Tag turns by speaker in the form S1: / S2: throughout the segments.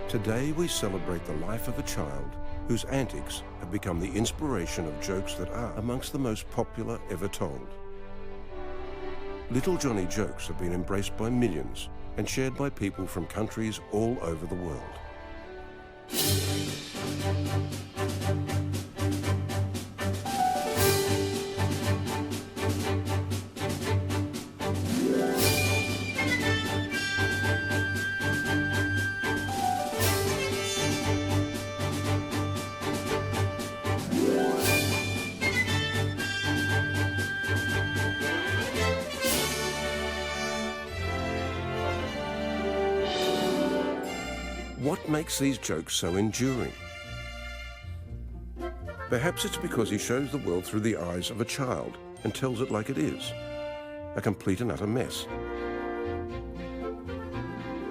S1: Today we celebrate the life of a child whose antics have become the inspiration of jokes that are amongst the most popular ever told. Little Johnny jokes have been embraced by millions and shared by people from countries all over the world. What makes these jokes so enduring? Perhaps it's because he shows the world through the eyes of a child and tells it like it is, a complete and utter mess.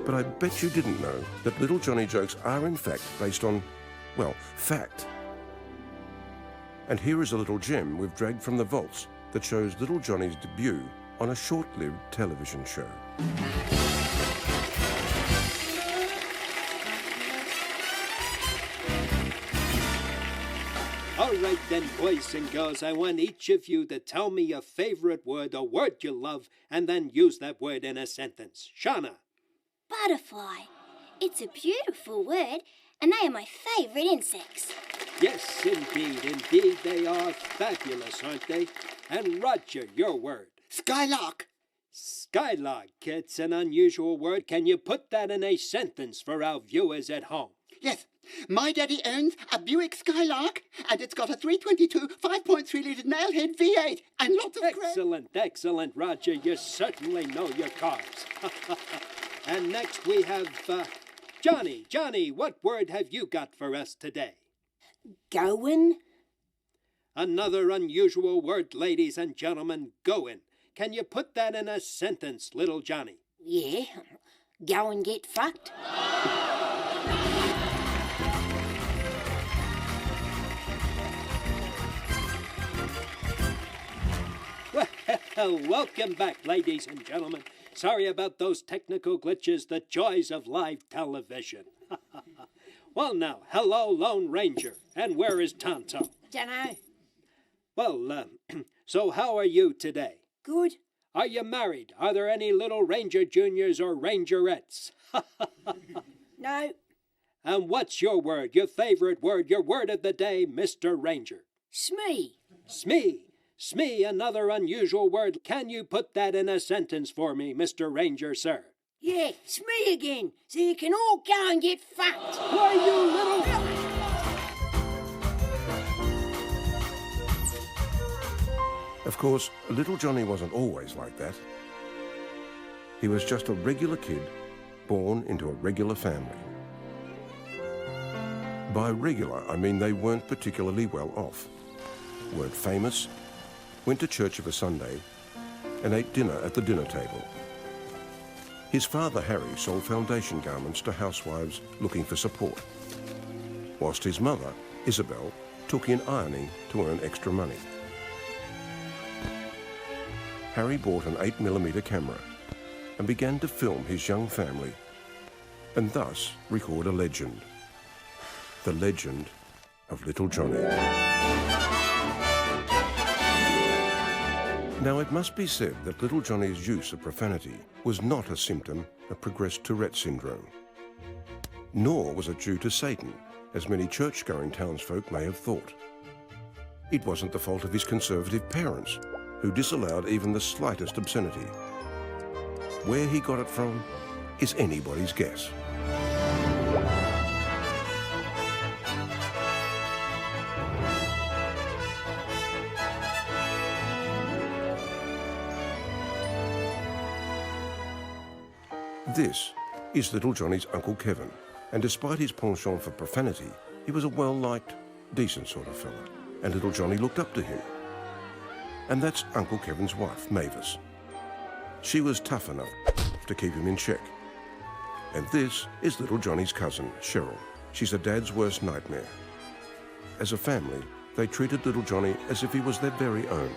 S1: But I bet you didn't know that Little Johnny jokes are in fact based on, well, fact. And here is a little gem we've dragged from the vaults that shows Little Johnny's debut on a short-lived television show.
S2: All right then, boys and girls, I want each of you to tell me your favorite word, a word you love, and then use that word in a sentence. Shauna.
S3: Butterfly. It's a beautiful word, and they are my favourite insects.
S2: Yes, indeed they are fabulous, aren't they? And Roger, your word.
S4: Skylark.
S2: Skylark. It's an unusual word. Can you put that in a sentence for our viewers at home?
S4: Yes. My daddy owns a Buick Skylark, and it's got a 322 5.3-litre nailhead V8 and lots of
S2: Excellent, Roger. You certainly know your cars. And next we have Johnny. Johnny, what word have you got for us today?
S3: Going.
S2: Another unusual word, ladies and gentlemen, going. Can you put that in a sentence, little Johnny?
S3: Yeah. Go and get fucked.
S2: Well, welcome back, ladies and gentlemen. Sorry about those technical glitches, the joys of live television. Well, now, hello, Lone Ranger. And where is Tonto?
S3: Dunno.
S2: Well, so how are you today?
S3: Good.
S2: Are you married? Are there any little Ranger Juniors or Rangerettes?
S3: No.
S2: And what's your word, your favorite word, your word of the day, Mr. Ranger?
S3: Smee.
S2: Smee. Smee, another unusual word. Can you put that in a sentence for me, Mr. Ranger, sir?
S3: Yeah, smee again, so you can all go and get fucked.
S2: Why, you little...
S1: Of course, Little Johnny wasn't always like that. He was just a regular kid, born into a regular family. By regular, I mean they weren't particularly well off, weren't famous, went to church of a Sunday, and ate dinner at the dinner table. His father, Harry, sold foundation garments to housewives looking for support, whilst his mother, Isabel, took in ironing to earn extra money. Harry bought an 8mm camera and began to film his young family, and thus record a legend. The legend of Little Johnny. Now, it must be said that Little Johnny's use of profanity was not a symptom of progressed Tourette syndrome. Nor was it due to Satan, as many church-going townsfolk may have thought. It wasn't the fault of his conservative parents, who disallowed even the slightest obscenity. Where he got it from is anybody's guess. This is Little Johnny's Uncle Kevin, and despite his penchant for profanity, he was a well-liked, decent sort of fella, and Little Johnny looked up to him. And that's Uncle Kevin's wife, Mavis. She was tough enough to keep him in check. And this is Little Johnny's cousin, Cheryl. She's a dad's worst nightmare. As a family, they treated Little Johnny as if he was their very own.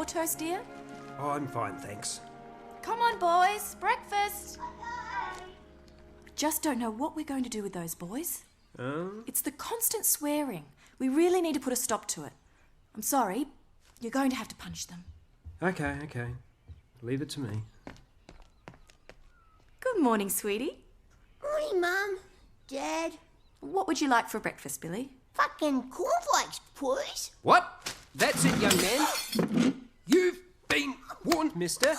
S5: more toast, dear?
S6: Oh, I'm fine, thanks.
S5: Come on, boys, breakfast. Just don't know what we're going to do with those boys. It's the constant swearing. We really need to put a stop to it. I'm sorry, you're going to have to punish them.
S6: Okay. Leave it to me.
S5: Good morning, sweetie.
S7: Morning, Mum. Dad.
S5: What would you like for breakfast, Billy?
S7: Fucking cornflakes, please.
S6: What? That's it, young man. You've been warned, mister.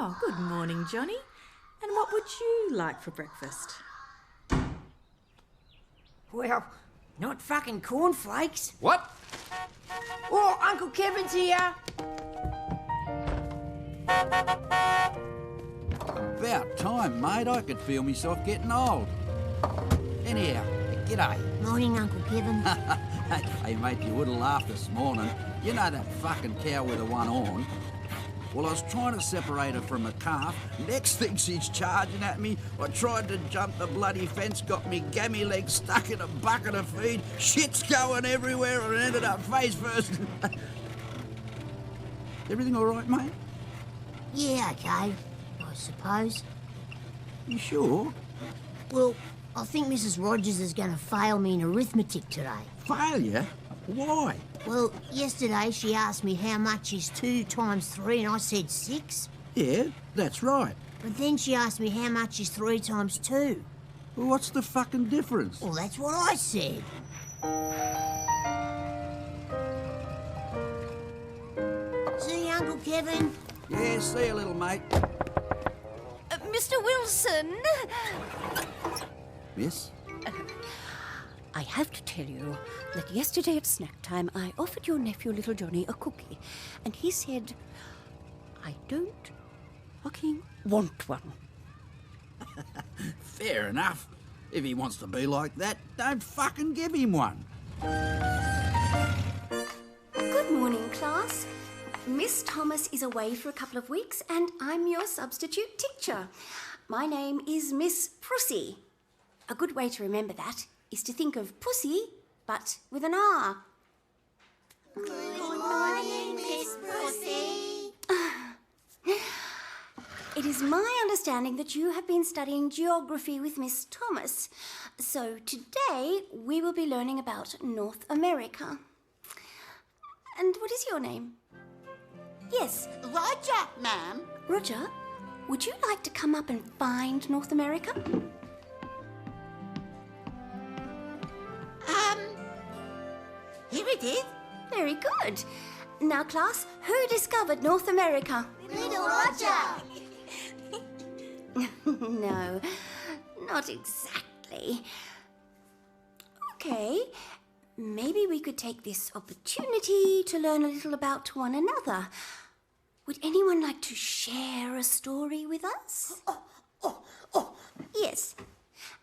S5: Oh, good morning, Johnny. And what would you like for breakfast?
S7: Well, not fucking cornflakes.
S6: What?
S7: Oh, Uncle Kevin's here.
S8: About time, mate. I could feel myself getting old. Anyhow, g'day.
S7: Morning, Uncle Kevin.
S8: Hey, mate, you would have laughed this morning. You know that fucking cow with the one horn? Well, I was trying to separate her from a calf. Next thing she's charging at me. I tried to jump the bloody fence, got me gammy leg stuck in a bucket of feed. Shit's going everywhere and ended up face first. Everything all right, mate?
S7: Yeah, okay, I suppose.
S8: You sure?
S7: Well, I think Mrs. Rogers is going to fail me in arithmetic today.
S8: Failure? Why?
S7: Well, yesterday she asked me how much is 2 times 3 and I said 6.
S8: Yeah, that's right.
S7: But then she asked me how much is 3 times 2.
S8: Well, what's the fucking difference?
S7: Well, that's what I said. See you, Uncle Kevin.
S8: Yeah, see you, little mate.
S5: Mr. Wilson!
S8: Miss?
S9: I have to tell you that yesterday at snack time I offered your nephew, little Johnny, a cookie, and he said, I don't fucking want one.
S8: Fair enough. If he wants to be like that, don't fucking give him one.
S10: Good morning, class. Miss Thomas is away for a couple of weeks and I'm your substitute teacher. My name is Miss Prissy. A good way to remember that is to think of pussy, but with an R.
S3: Good morning, Miss Pussy.
S10: It is my understanding that you have been studying geography with Miss Thomas. So today we will be learning about North America. And what is your name? Yes.
S4: Roger, ma'am.
S10: Roger, would you like to come up and find North America?
S4: Here it is.
S10: Very good. Now, class, who discovered North America?
S3: Little Roger.
S10: No, not exactly. Okay, maybe we could take this opportunity to learn a little about one another. Would anyone like to share a story with us? Yes.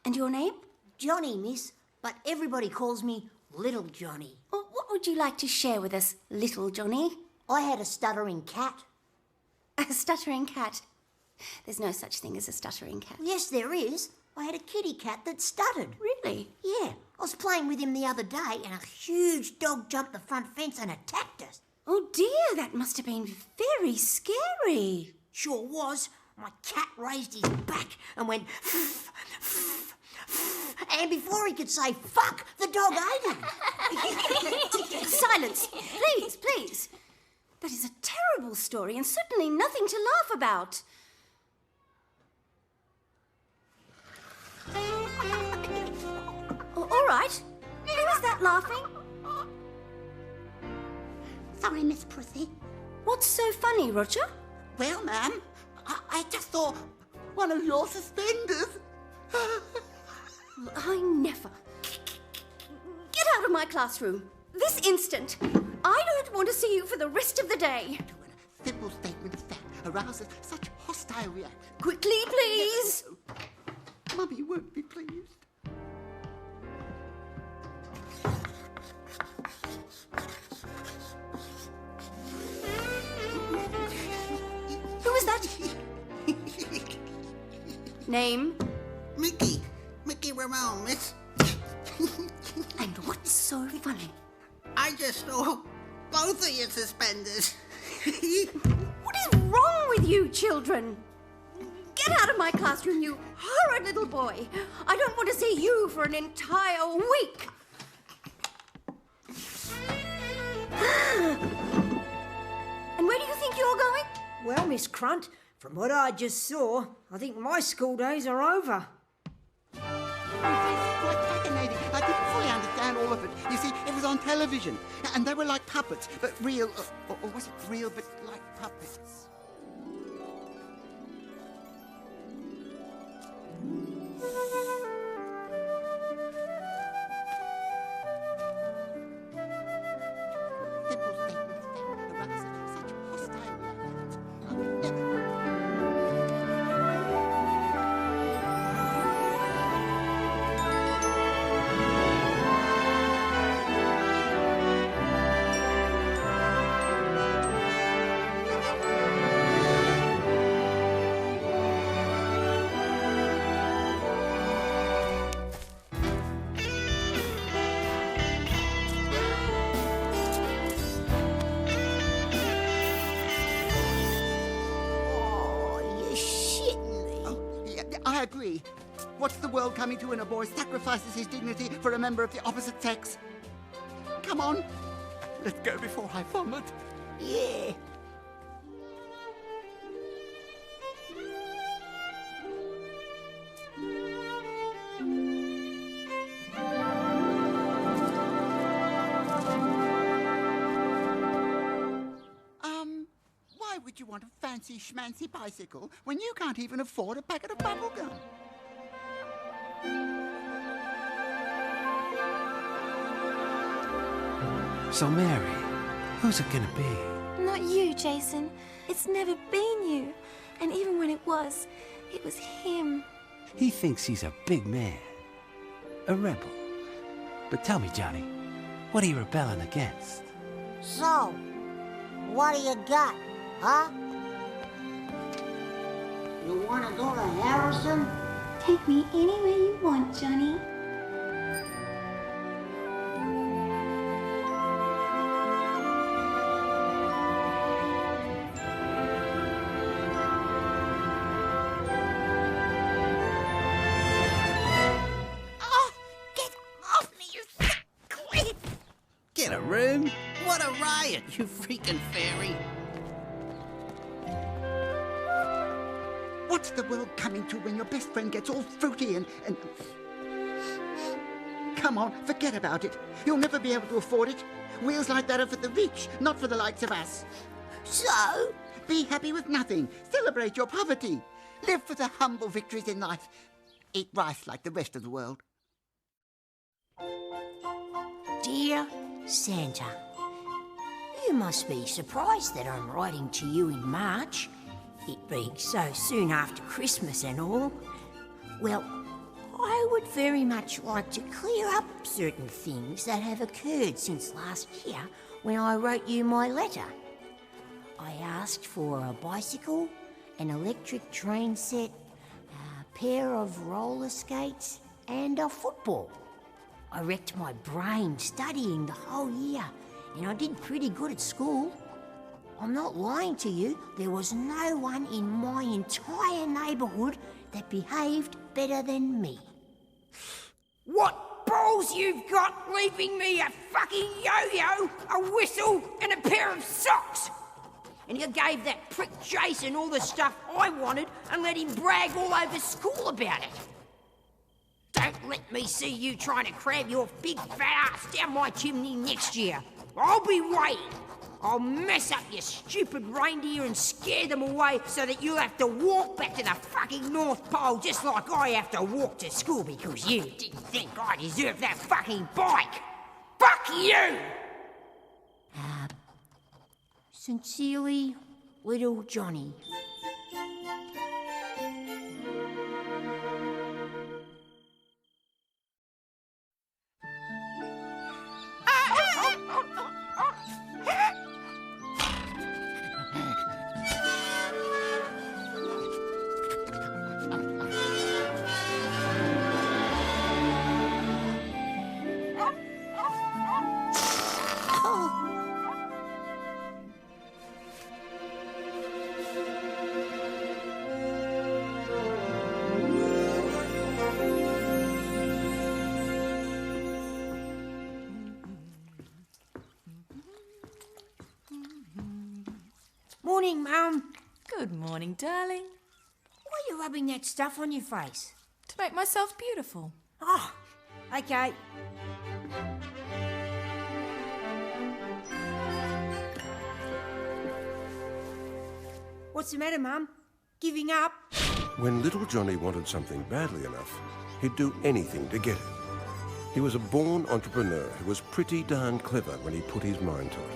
S10: And your name?
S7: Johnny, miss, but everybody calls me Little Johnny.
S10: What would you like to share with us, little Johnny?
S7: I had a stuttering cat.
S10: A stuttering cat. There's no such thing as a stuttering cat.
S7: Yes, there is. I had a kitty cat that stuttered.
S10: Really?
S7: Yeah. I was playing with him the other day and a huge dog jumped the front fence and attacked us.
S10: Oh dear, that must have been very scary.
S7: Sure was. My cat raised his back and went and before he could say fuck, the dog ate him.
S10: Silence, please, please. That is a terrible story and certainly nothing to laugh about. All right. Who is that laughing?
S4: Sorry, Miss Prissy.
S10: What's so funny, Roger?
S4: Well, ma'am, I just saw one of your suspenders.
S10: I never. Get out of my classroom. This instant. I don't want to see you for the rest of the day.
S4: A simple statement of fact arouses such hostile reaction.
S10: Quickly, please.
S4: Mummy won't be pleased.
S10: Who is that? Name?
S4: Mickey. Mickey Ramone, miss.
S10: And what's so funny?
S4: I just saw both of your suspenders.
S10: What is wrong with you children? Get out of my classroom, you horrid little boy. I don't want to see you for an entire week. And where do you think you're going?
S11: Well, Miss Crunt, from what I just saw, I think my school days are over.
S4: It's quite fascinating. I didn't fully understand all of it. You see, it was on television, and they were like puppets, but real, or was it real, but like puppets? Simple statements, the runners are such hostile reactions. I would never... I agree. What's the world coming to when a boy sacrifices his dignity for a member of the opposite sex? Come on, let's go before I vomit.
S7: Yeah.
S4: Why would you want a fancy schmancy bicycle when you can't even afford a packet of bubblegum?
S6: So, Mary, who's it gonna be?
S5: Not you, Jason. It's never been you. And even when it was him.
S6: He thinks he's a big man. A rebel. But tell me, Johnny, what are you rebelling against?
S7: So, what do you got, huh? You want to go to Harrison?
S3: Take me anywhere you want, Johnny.
S8: Get a room? What a riot, you freaking fairy.
S4: What's the world coming to when your best friend gets all fruity and... Come on, forget about it. You'll never be able to afford it. Wheels like that are for the rich, not for the likes of us.
S7: So?
S4: Be happy with nothing. Celebrate your poverty. Live for the humble victories in life. Eat rice like the rest of the world.
S7: Dear Santa, you must be surprised that I'm writing to you in March, it being so soon after Christmas and all. Well, I would very much like to clear up certain things that have occurred since last year when I wrote you my letter. I asked for a bicycle, an electric train set, a pair of roller skates, and a football. I wrecked my brain studying the whole year, and I did pretty good at school. I'm not lying to you, there was no one in my entire neighbourhood that behaved better than me.
S11: What balls you've got leaving me a fucking yo-yo, a whistle, and a pair of socks! And you gave that prick Jason all the stuff I wanted and let him brag all over school about it. Don't let me see you trying to cram your big fat ass down my chimney next year. I'll be waiting. I'll mess up your stupid reindeer and scare them away so that you'll have to walk back to the fucking North Pole just like I have to walk to school because you didn't think I deserved that fucking bike. Fuck you!
S7: Sincerely, Little Johnny.
S11: morning, Mum.
S5: Good morning, darling.
S11: Why are you rubbing that stuff on your face?
S5: To make myself beautiful.
S11: Oh, okay. What's the matter, Mum? Giving up?
S1: When little Johnny wanted something badly enough, he'd do anything to get it. He was a born entrepreneur who was pretty darn clever when he put his mind to it.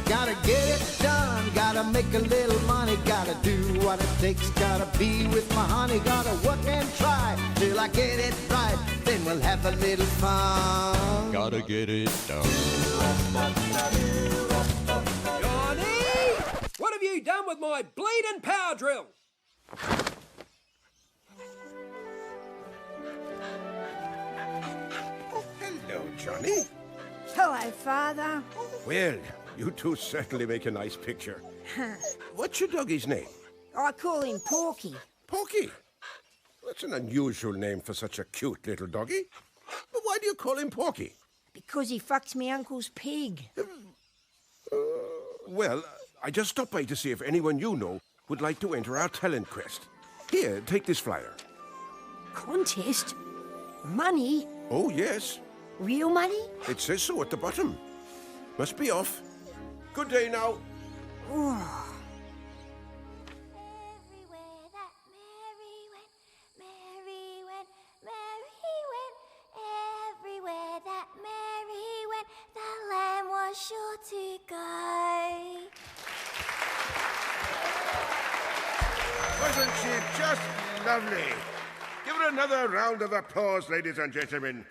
S12: Gotta get it done, gotta make a little money, gotta do what it takes, gotta be with my honey, gotta work and try till I get it right, then we'll have a little fun.
S13: Gotta get it done.
S2: Johnny! What have you done with my bleeding power drill?
S1: Hello, Johnny.
S11: Hello, Father.
S1: Well, you two certainly make a nice picture. What's your doggy's name?
S11: I call him Porky.
S1: Porky. That's an unusual name for such a cute little doggy. But why do you call him Porky?
S11: Because he fucks me uncle's pig.
S1: Well, I just stopped by to see if anyone you know would like to enter our talent quest. Here, take this flyer.
S11: Contest? Money?
S1: Oh, yes.
S11: Real money?
S1: It says so at the bottom. Must be off. Good day now.
S3: Sure to go.
S1: Wasn't she just lovely? Give her another round of applause, ladies and gentlemen.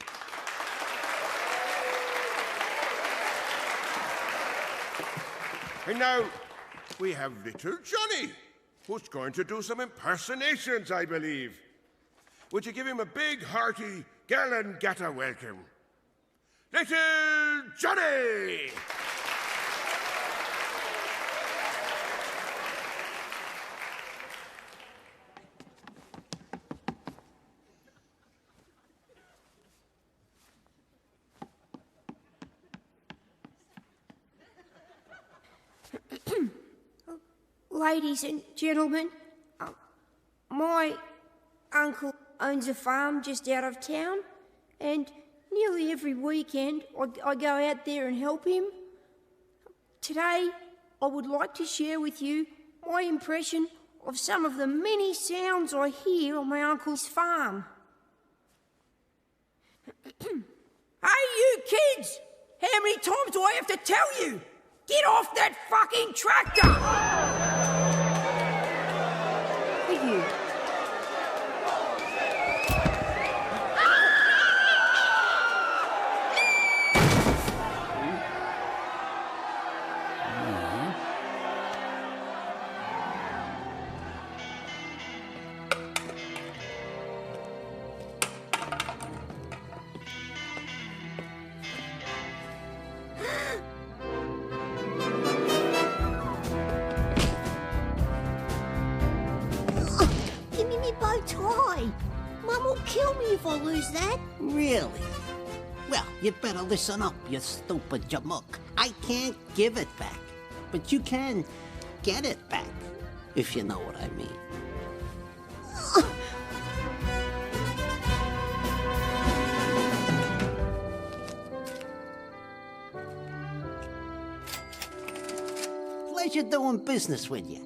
S1: And now we have little Johnny, who's going to do some impersonations, I believe. Would you give him a big, hearty, Gallen-Gatter welcome? Little Johnny!
S11: Ladies and gentlemen, my uncle owns a farm just out of town, and nearly every weekend I go out there and help him. Today, I would like to share with you my impression of some of the many sounds I hear on my uncle's farm. Hey, you kids! How many times do I have to tell you? Get off that fucking tractor! Thank you.
S7: Mum will kill me if I lose that.
S4: Really? Well, you better listen up, you stupid jamook. I can't give it back, but you can get it back, if you know what I mean. Pleasure doing business with you.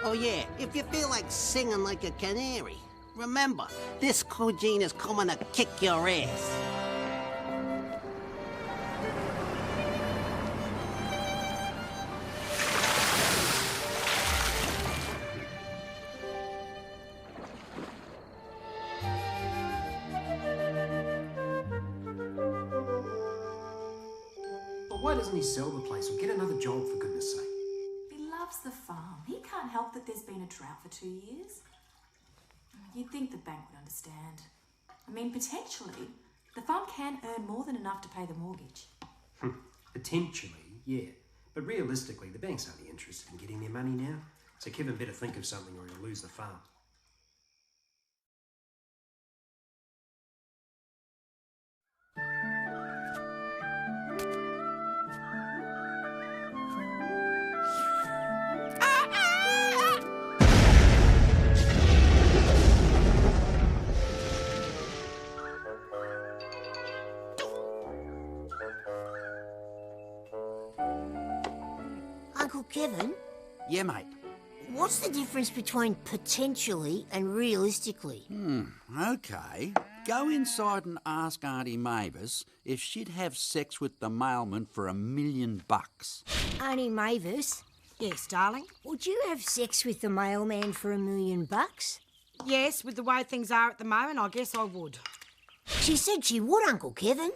S4: Oh yeah, if you feel like singing like a canary, remember, this cuisine is coming to kick your ass.
S14: But why doesn't he sell the place or get another job, for goodness sake?
S5: He loves the farm. He can't help that there's been a drought for 2 years. you'd think the bank would understand. I mean, potentially, the farm can earn more than enough to pay the mortgage.
S14: Potentially, yeah. But realistically, the bank's only interested in getting their money now. So Kevin better think of something or he'll lose the farm.
S7: Uncle Kevin,
S8: Yeah, mate.
S7: what's the difference between potentially and realistically?
S8: Okay. Go inside and ask Auntie Mavis if she'd have sex with the mailman for $1 million.
S7: Auntie Mavis,
S11: Yes, darling?
S7: would you have sex with the mailman for $1 million?
S11: Yes, with the way things are at the moment, I guess I would.
S7: She said she would, Uncle Kevin.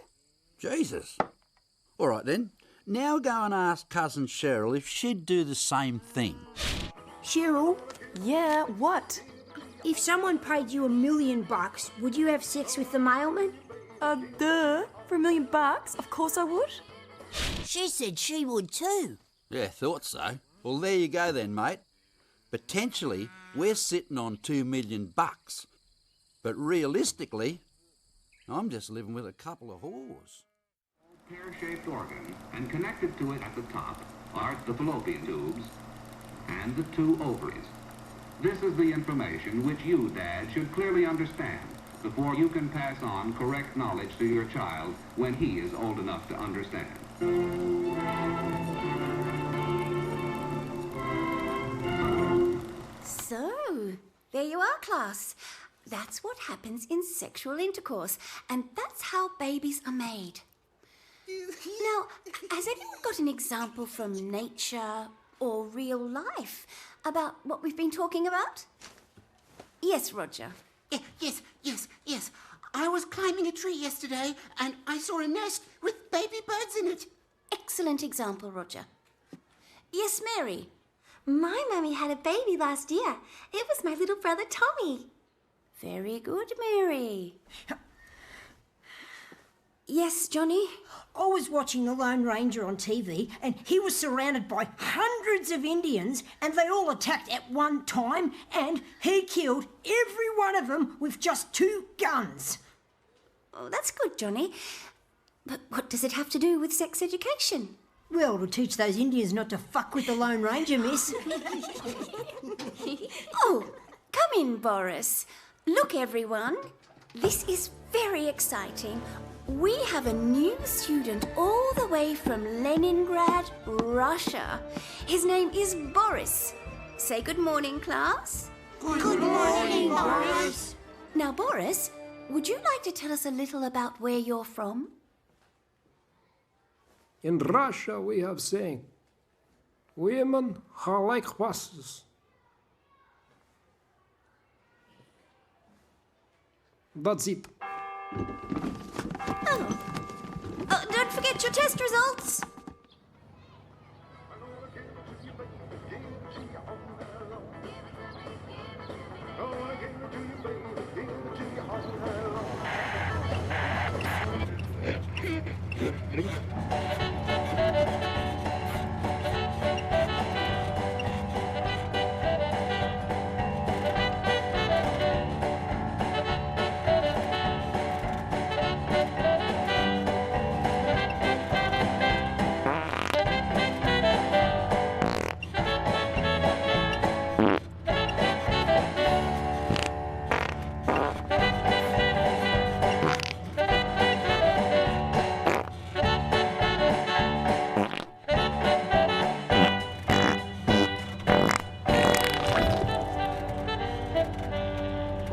S8: Jesus. All right then. Now go and ask cousin Cheryl if she'd do the same thing.
S7: Cheryl,
S5: Yeah, what?
S7: if someone paid you $1 million, would you have sex with the mailman?
S5: Duh. For $1 million? Of course I would.
S7: She said she would too.
S8: Yeah, thought so. Well, there you go then, mate. Potentially, we're sitting on $2 million. But realistically, I'm just living with a couple of whores.
S13: Pear-shaped organ, and connected to it at the top are the fallopian tubes and the 2 ovaries. This is the information which you, Dad, should clearly understand before you can pass on correct knowledge to your child when he is old enough to understand.
S10: So, there you are, class. That's what happens in sexual intercourse, and that's how babies are made. Now, has anyone got an example from nature or real life about what we've been talking about? Yes, Roger.
S4: Yes. I was climbing a tree yesterday and I saw a nest with baby birds in it.
S10: Excellent example, Roger. Yes, Mary. My mummy had a baby last year. It was my little brother Tommy. Very good, Mary. Yes, Johnny?
S7: I was watching The Lone Ranger on TV and he was surrounded by hundreds of Indians and they all attacked at one time and he killed every one of them with just 2 guns.
S10: Oh, that's good, Johnny. But what does it have to do with sex education?
S7: Well, to teach those Indians not to fuck with the Lone Ranger, miss.
S10: Oh, come in, Boris. Look, everyone. This is very exciting. We have a new student all the way from Leningrad, Russia. His name is Boris. Say good morning, class.
S4: Good morning, Boris.
S10: Now, Boris, would you like to tell us a little about where you're from?
S15: In Russia, we have saying, women are like horses. That's it.
S10: Oh, don't forget your test results.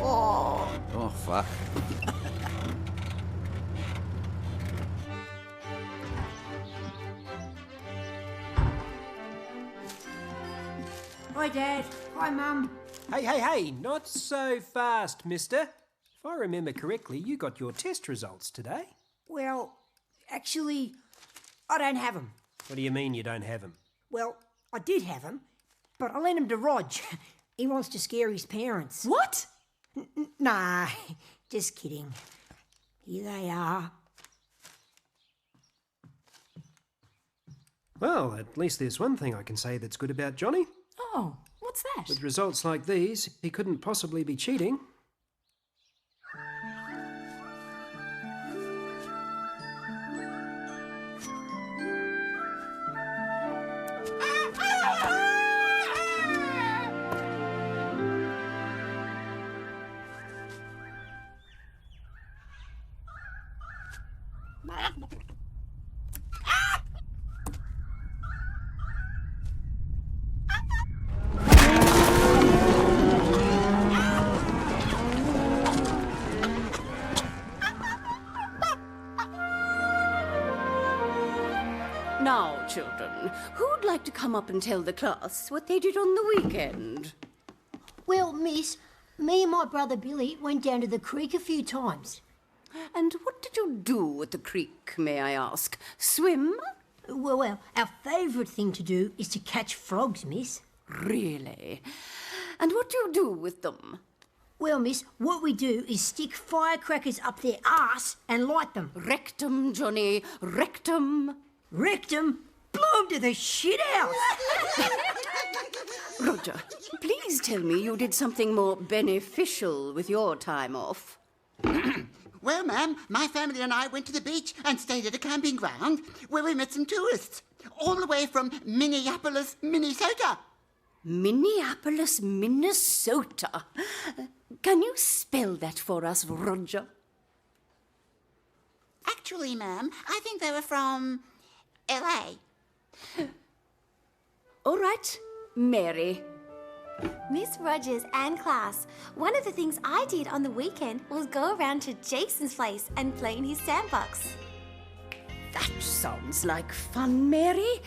S8: Oh, fuck.
S7: Hi, Dad. Hi, Mum.
S14: Hey, not so fast, mister. If I remember correctly, you got your test results today.
S7: Well, actually, I don't have them.
S14: What do you mean you don't have them?
S7: Well, I did have them, but I lent them to Rog. He wants to scare his parents.
S5: What?
S7: Nah, just kidding. Here they are.
S14: Well, at least there's one thing I can say that's good about Johnny.
S5: Oh, what's that?
S14: With results like these, he couldn't possibly be cheating.
S9: Now, children, who'd like to come up and tell the class what they did on the weekend?
S7: Well, miss, me and my brother Billy went down to the creek a few times.
S9: And what did you do at the creek, may I ask? Swim?
S7: Well, our favourite thing to do is to catch frogs, miss.
S9: Really? And what do you do with them?
S7: Well, miss, what we do is stick firecrackers up their arse and light them.
S9: Rectum, Johnny, rectum.
S7: Rectum? Blow 'em to the shit house!
S9: Roger, please tell me you did something more beneficial with your time off.
S4: Well, ma'am, my family and I went to the beach and stayed at a camping ground where we met some tourists, all the way from Minneapolis, Minnesota.
S9: Minneapolis, Minnesota. Can you spell that for us, Roger?
S4: Actually, ma'am, I think they were from LA.
S9: All right, Mary.
S10: Miss Rogers and class, one of the things I did on the weekend was go around to Jason's place and play in his sandbox.
S9: That sounds like fun, Mary.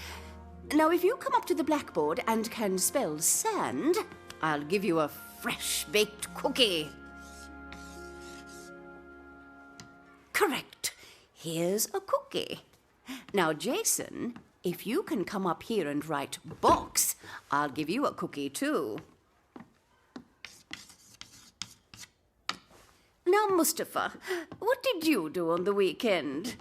S9: Now, if you come up to the blackboard and can spell sand, I'll give you a fresh-baked cookie. Correct. Here's a cookie. Now, Jason, if you can come up here and write box, I'll give you a cookie too. Now, Mustafa, what did you do on the weekend?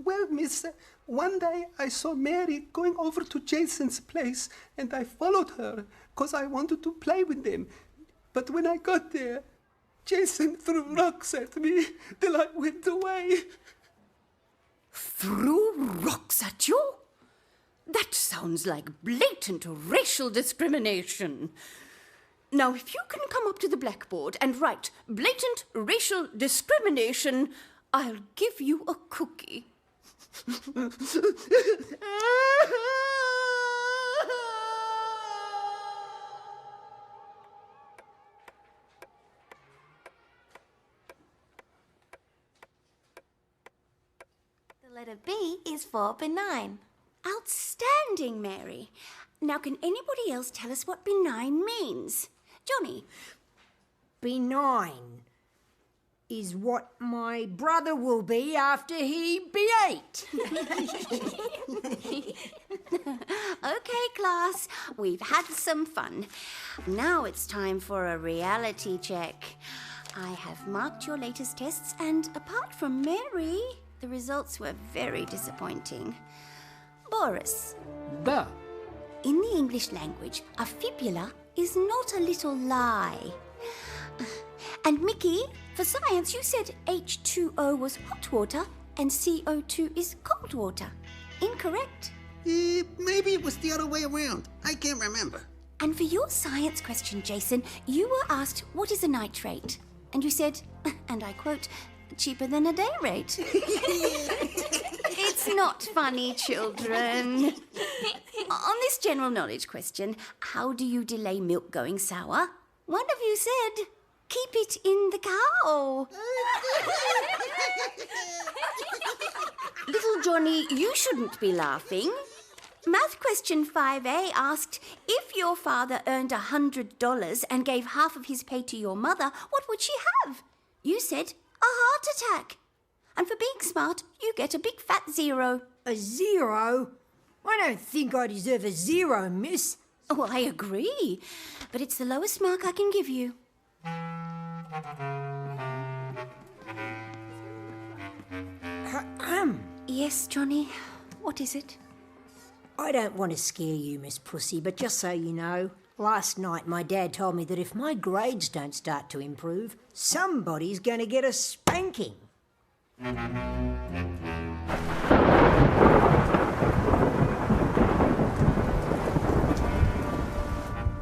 S16: Well, miss, one day I saw Mary going over to Jason's place and I followed her because I wanted to play with them. But when I got there, Jason threw rocks at me till I went away.
S9: Threw rocks at you? That sounds like blatant racial discrimination. Now, if you can come up to the blackboard and write blatant racial discrimination, I'll give you a cookie.
S10: The letter B is for benign.
S9: Outstanding, Mary. Now, can anybody else tell us what benign means? Johnny?
S7: Benign is what my brother will be after he be 8.
S9: Okay, class, we've had some fun. Now it's time for a reality check. I have marked your latest tests, and apart from Mary, the results were very disappointing. Boris.
S15: Da.
S9: In the English language, a fibula is not a little lie. And Mickey, for science, you said H2O was hot water and CO2 is cold water. Incorrect.
S8: Maybe it was the other way around. I can't remember.
S9: And for your science question, Jason, you were asked, what is a nitrate? And you said, and I quote, cheaper than a day rate. It's not funny, children. On this general knowledge question, how do you delay milk going sour? One of you said, keep it in the cow. Little Johnny, you shouldn't be laughing. Math question 5A asked, if your father earned $100 and gave half of his pay to your mother, what would she have? You said, a heart attack. And for being smart, you get a big fat 0.
S7: A 0? I don't think I deserve a 0, miss.
S9: Oh, I agree. But it's the lowest mark I can give you.
S10: Yes, Johnny? What is it?
S7: I don't want to scare you, Miss Pussy, but just so you know, last night my dad told me that if my grades don't start to improve, somebody's going to get a spanking.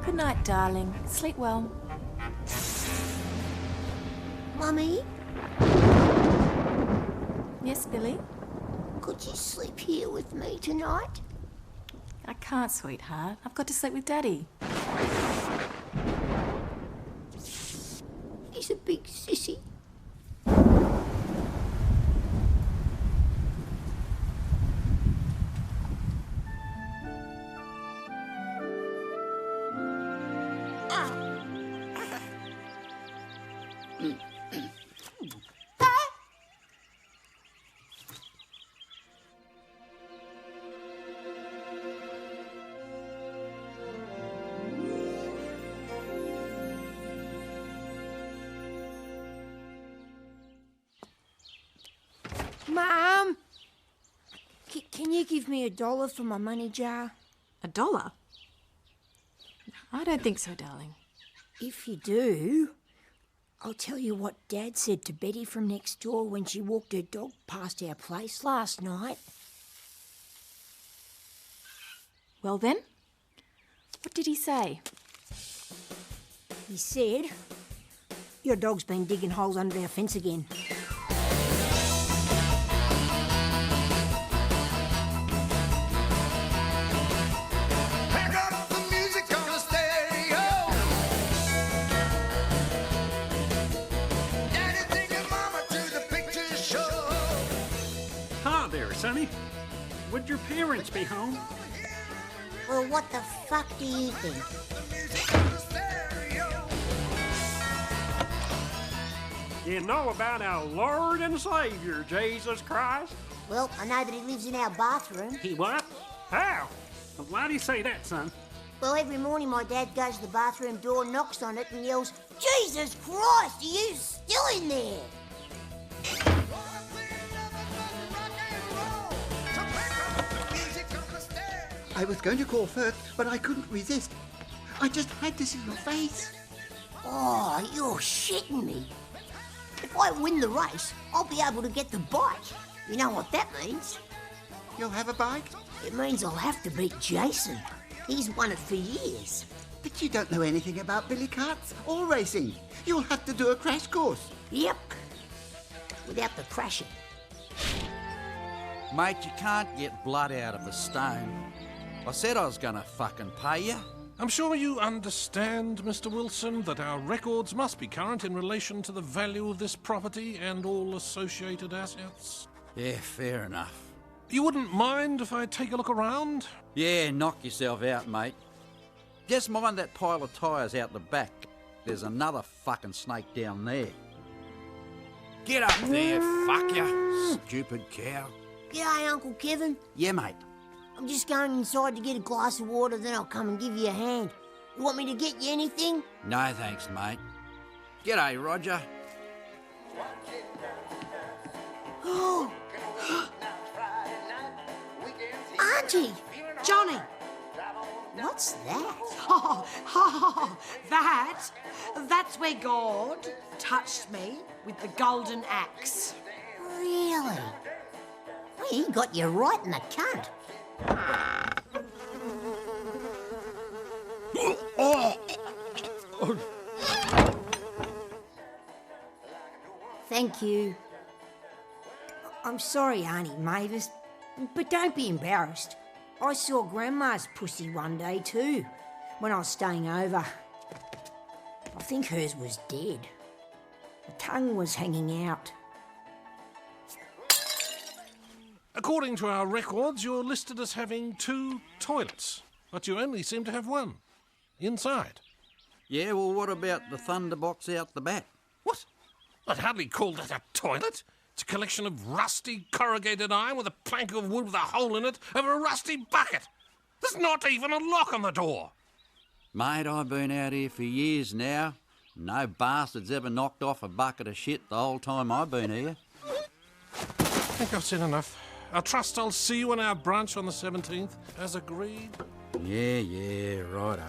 S5: Good night, darling. Sleep well.
S7: Mummy,
S5: Yes, Billy?
S7: could you sleep here with me tonight?
S5: I can't, sweetheart. I've got to sleep with Daddy.
S7: He's a big sissy. Mum! Can you give me $1 for my money jar?
S5: $1? I don't think so, darling.
S7: If you do, I'll tell you what Dad said to Betty from next door when she walked her dog past our place last night.
S5: Well then, what did he say?
S7: He said, your dog's been digging holes under our fence again.
S17: Sonny, would your parents be home?
S7: Well, what the fuck do you think?
S17: You know about our Lord and Savior, Jesus Christ?
S7: Well, I know that he lives in our bathroom.
S17: He what? How? Why do you say that, son?
S7: Well, every morning my dad goes to the bathroom door, knocks on it and yells, Jesus Christ, are you still in there?
S4: I was going to call first, but I couldn't resist. I just had to see your face.
S7: Oh, you're shitting me. If I win the race, I'll be able to get the bike. You know what that means?
S4: You'll have a bike?
S7: It means I'll have to beat Jason. He's won it for years.
S4: But you don't know anything about billy carts or racing. You'll have to do a crash course.
S7: Yep. Without the crashing.
S8: Mate, you can't get blood out of a stone. I said I was gonna fucking pay you.
S1: I'm sure you understand, Mr. Wilson, that our records must be current in relation to the value of this property and all associated assets.
S8: Yeah, fair enough.
S1: You wouldn't mind if I take a look around?
S8: Yeah, knock yourself out, mate. Just mind that pile of tyres out the back. There's another fucking snake down there. Get up there, fuck you, stupid cow.
S7: G'day, Uncle Kevin.
S8: Yeah, mate.
S7: I'm just going inside to get a glass of water, then I'll come and give you a hand. You want me to get you anything?
S8: No thanks, mate. G'day, Roger.
S7: Oh!
S11: Auntie! Johnny!
S7: What's that?
S11: That's where God touched me with the golden axe.
S7: Really? Well, he got you right in the cunt. Thank you. I'm sorry, Auntie Mavis, but don't be embarrassed. I saw Grandma's pussy one day too, when I was staying over. I think hers was dead. The tongue was hanging out.
S1: According to our records, you're listed as having 2 toilets, but you only seem to have 1. Inside.
S8: Yeah, well, what about the thunderbox out the back?
S1: What? I'd hardly call that a toilet. It's a collection of rusty corrugated iron with a plank of wood with a hole in it over a rusty bucket. There's not even a lock on the door.
S8: Mate, I've been out here for years now. No bastard's ever knocked off a bucket of shit the whole time I've been here.
S18: I think I've seen enough. I trust I'll see you in our branch on the 17th, as agreed.
S8: Yeah, righto.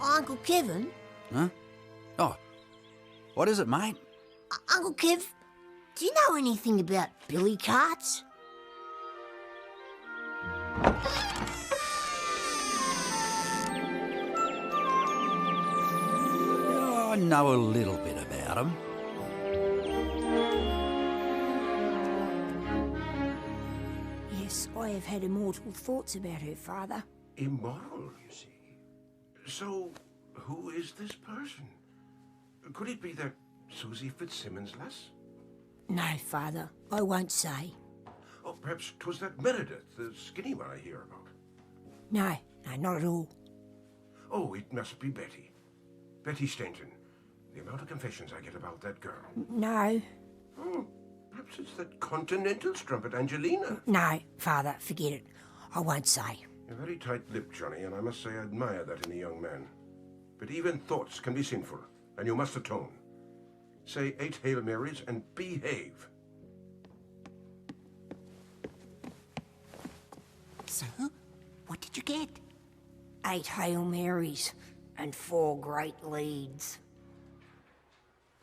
S7: Uncle Kevin?
S8: Huh? Oh, what is it, mate?
S7: Uncle Kev, do you know anything about billy carts?
S8: I know a little bit about them.
S7: Yes, I have had immortal thoughts about her father.
S1: Immoral, you see. So, who is this person? Could it be that Susie Fitzsimmons lass?
S7: No, Father, I won't say.
S1: Or perhaps 'twas that Meredith, the skinny one I hear about.
S7: No, not at all.
S1: Oh, it must be Betty. Betty Stanton. The amount of confessions I get about that girl.
S7: No.
S1: Oh, perhaps it's that continental strumpet Angelina.
S7: No, Father, forget it. I won't say.
S1: You're very tight-lipped, Johnny, and I must say I admire that in a young man. But even thoughts can be sinful, and you must atone. Say 8 Hail Marys and behave.
S7: So, what did you get? 8 Hail Marys and 4 great leads.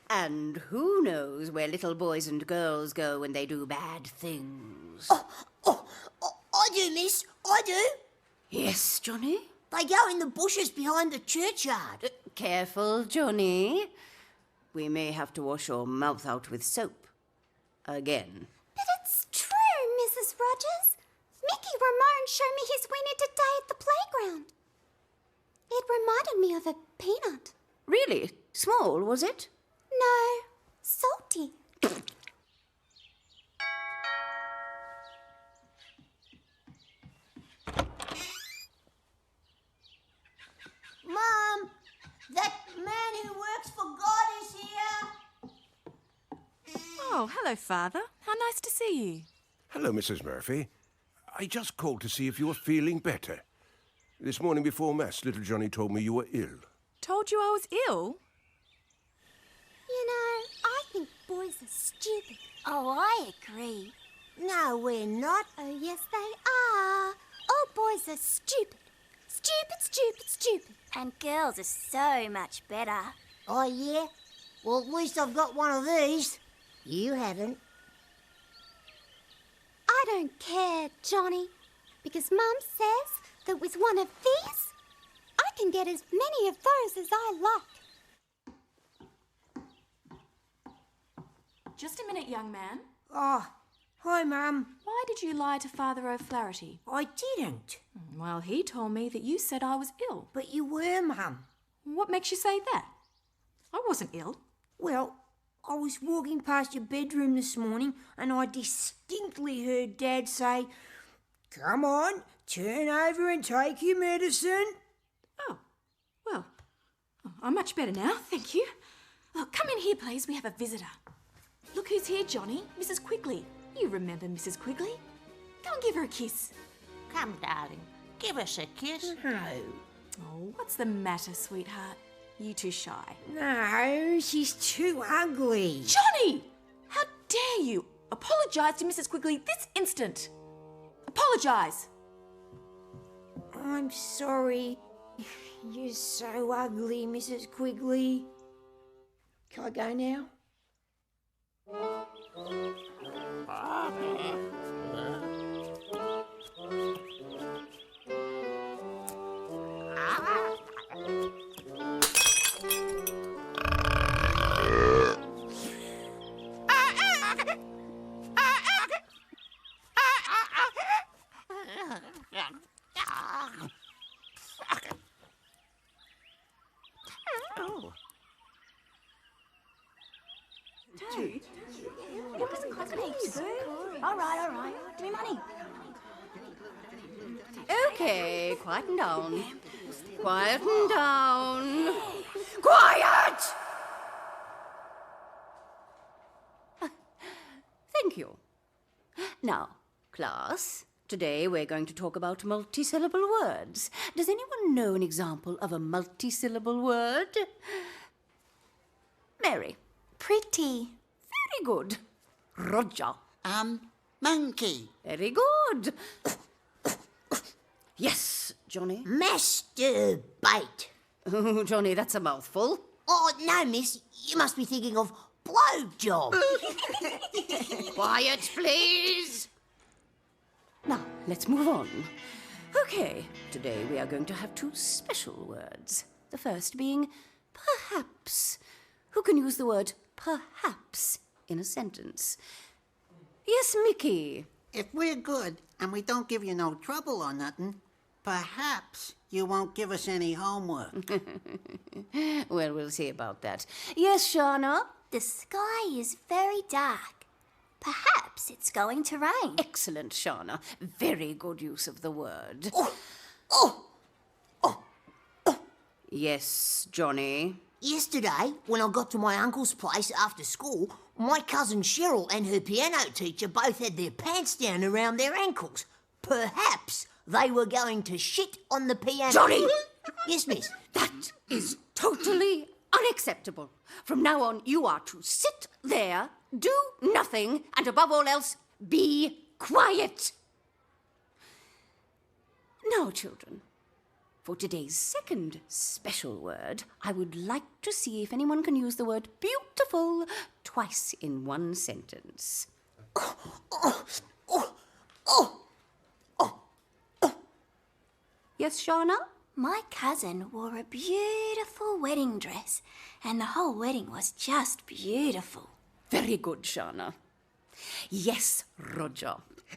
S19: And who knows where little boys and girls go when they do bad things?
S7: I do, miss. I do.
S19: Yes, Johnny?
S7: They go in the bushes behind the churchyard.
S19: Careful, Johnny. We may have to wash your mouth out with soap. Again.
S10: But it's true, Mrs. Rogers. Mickey Ramone showed me his weenie today at the playground. It reminded me of a peanut.
S19: Really? Small, was it?
S10: No, salty.
S7: Mum, that man who works for God is here.
S5: Oh, hello, Father. How nice to see you.
S1: Hello, Mrs. Murphy. I just called to see if you were feeling better. This morning before Mass, little Johnny told me you were ill.
S5: Told you I was ill?
S10: You know, I think boys are stupid.
S3: Oh, I agree.
S7: No, we're not.
S10: Oh, yes, they are. All boys are stupid. Stupid, stupid, stupid.
S3: And girls are so much better.
S7: Oh, yeah? Well, at least I've got one of these. You haven't.
S10: I don't care, Johnny, because Mum says that with one of these, I can get as many of those as I like.
S5: Just a minute, young man.
S7: Oh, hi, Mum.
S5: Why did you lie to Father O'Flaherty?
S7: I didn't.
S5: Well, he told me that you said I was ill.
S7: But you were, Mum.
S5: What makes you say that? I wasn't ill.
S7: Well, I was walking past your bedroom this morning and I distinctly heard Dad say, "Come on, turn over and take your medicine."
S5: Oh, well, I'm much better now, thank you. Oh, come in here, please. We have a visitor. Look who's here, Johnny. Mrs. Quigley. You remember Mrs. Quigley? Go and give her a kiss.
S20: Come, darling. Give us a kiss.
S7: No.
S5: Oh, what's the matter, sweetheart? You too shy.
S7: No, she's too ugly.
S5: Johnny! How dare you? Apologise to Mrs. Quigley this instant. Apologise.
S7: I'm sorry. You're so ugly, Mrs. Quigley. Can I go now?
S3: All right. Give me money.
S19: Okay, quieten down. Quieten down. Quiet! Thank you. Now, class,
S9: Today we're going to talk about multisyllable words. Does anyone know an example of a multisyllable word? Mary.
S10: Pretty.
S9: Very good. Roger.
S4: Monkey.
S9: Very good. Yes, Johnny.
S7: Masturbate.
S9: Oh, Johnny, that's a mouthful.
S7: Oh, no, miss. You must be thinking of blowjob.
S9: Quiet, please. Now, let's move on. Okay, today we are going to have two special words. The first being perhaps. Who can use the word perhaps in a sentence? Yes, Mickey.
S4: If we're good and we don't give you no trouble or nothing, perhaps you won't give us any homework.
S9: Well, we'll see about that. Yes, Shauna?
S3: The sky is very dark. Perhaps it's going to rain.
S9: Excellent, Shauna. Very good use of the word. Yes, Johnny?
S7: Yesterday, when I got to my uncle's place after school, my cousin Cheryl and her piano teacher both had their pants down around their ankles. Perhaps they were going to shit on the piano.
S9: Johnny!
S7: Yes, miss.
S9: That is totally unacceptable. From now on, you are to sit there, do nothing, and above all else, be quiet. Now, children, for today's second special word, I would like to see if anyone can use the word beautiful twice in one sentence. Yes, Shauna?
S3: My cousin wore a beautiful wedding dress, and the whole wedding was just beautiful.
S9: Very good, Shauna. Yes, Roger.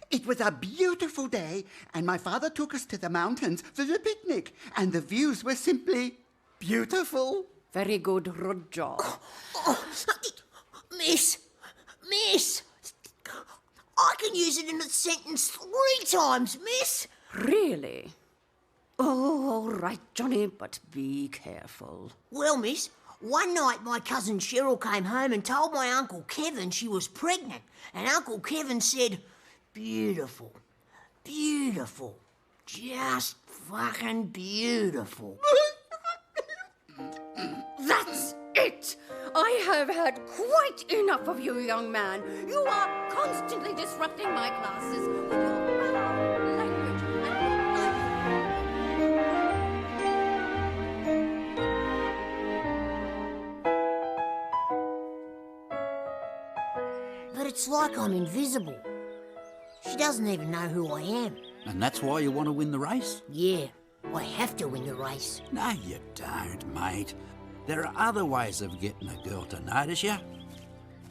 S4: It was a beautiful day, and my father took us to the mountains for the picnic, and the views were simply beautiful.
S9: Very good, Roger.
S7: Miss, I can use it in a sentence 3 times, miss.
S9: Really? Oh, all right, Johnny, but be careful.
S7: Well, miss, one night my cousin Cheryl came home and told my Uncle Kevin she was pregnant, and Uncle Kevin said, beautiful, beautiful, just fucking beautiful.
S9: That's it! I have had quite enough of you, young man. You are constantly disrupting my classes with your foul language
S7: But it's like I'm invisible. She doesn't even know who I am.
S8: And that's why you want to win the race?
S7: Yeah, I have to win the race.
S8: No, you don't, mate. There are other ways of getting a girl to notice you.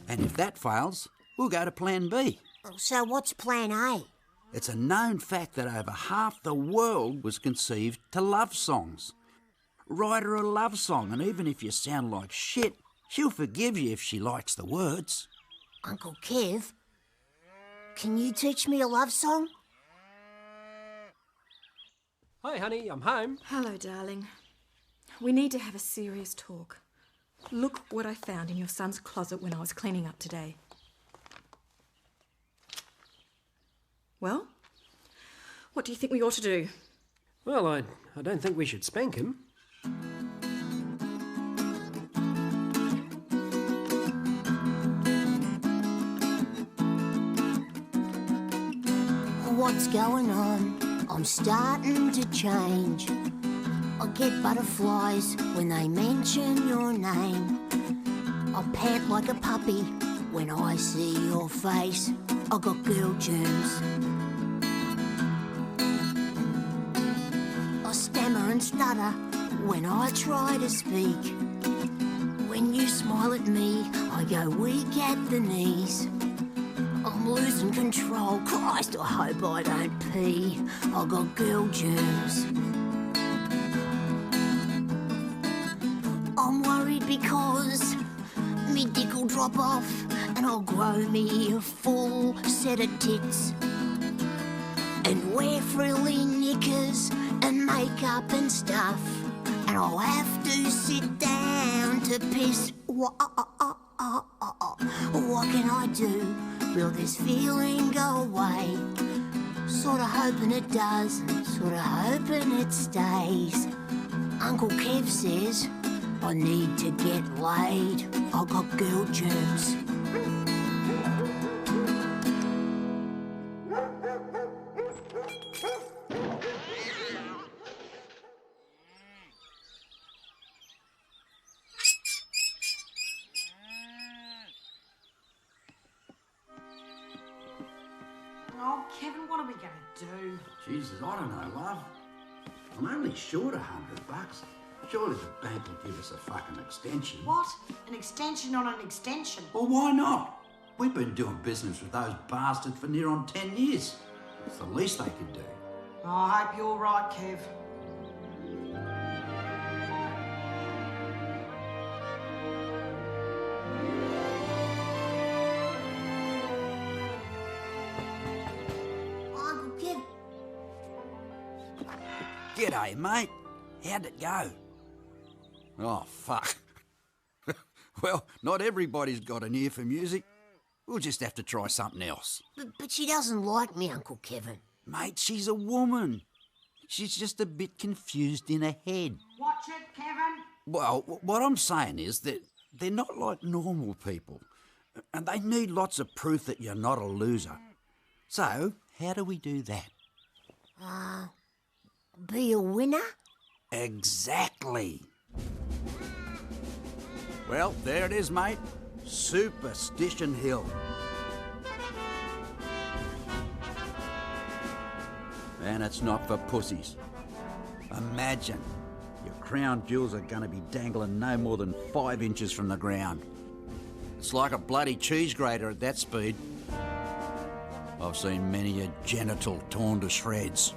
S8: And if that fails, we'll go to plan B.
S7: So what's plan A?
S8: It's a known fact that over half the world was conceived to love songs. Write her a love song, and even if you sound like shit, she'll forgive you if she likes the words.
S7: Uncle Kev, can you teach me a love song?
S14: Hi, honey, I'm home.
S5: Hello, darling. We need to have a serious talk. Look what I found in your son's closet when I was cleaning up today. Well, what do you think we ought to do?
S14: Well, I don't think we should spank him.
S7: What's going on? I'm starting to change. I get butterflies when they mention your name. I pant like a puppy when I see your face. I got girl germs. I stammer and stutter when I try to speak. When you smile at me, I go weak at the knees. I'm losing control. Christ, I hope I don't pee. I got girl germs. I'm worried because me dick'll drop off and I'll grow me a full set of tits and wear frilly knickers and makeup and stuff, and I'll have to sit down to piss. What can I do? Will this feeling go away? Sort of hoping it does, sort of hoping it stays. Uncle Kev says I need to get laid. I got girl germs.
S11: Oh, Kevin, what are we going to do?
S8: Jesus, I don't know, love. I'm only short $100. Surely the bank will give us a fucking extension.
S11: What? An extension on an extension?
S8: Well, why not? We've been doing business with those bastards for near on 10 years. It's the least they could do.
S11: Oh, I hope you're right, Kev.
S7: Uncle Kev.
S8: G'day, mate. How'd it go? Oh, fuck. Well, not everybody's got an ear for music. We'll just have to try something else.
S7: But she doesn't like me, Uncle Kevin.
S8: Mate, she's a woman. She's just a bit confused in her head.
S11: Watch it, Kevin.
S8: Well, what I'm saying is that they're not like normal people. And they need lots of proof that you're not a loser. So, how do we do that?
S7: Be a winner?
S8: Exactly. Well, there it is, mate. Superstition Hill. And it's not for pussies. Imagine your crown jewels are going to be dangling no more than 5 inches from the ground. It's like a bloody cheese grater at that speed. I've seen many a genital torn to shreds.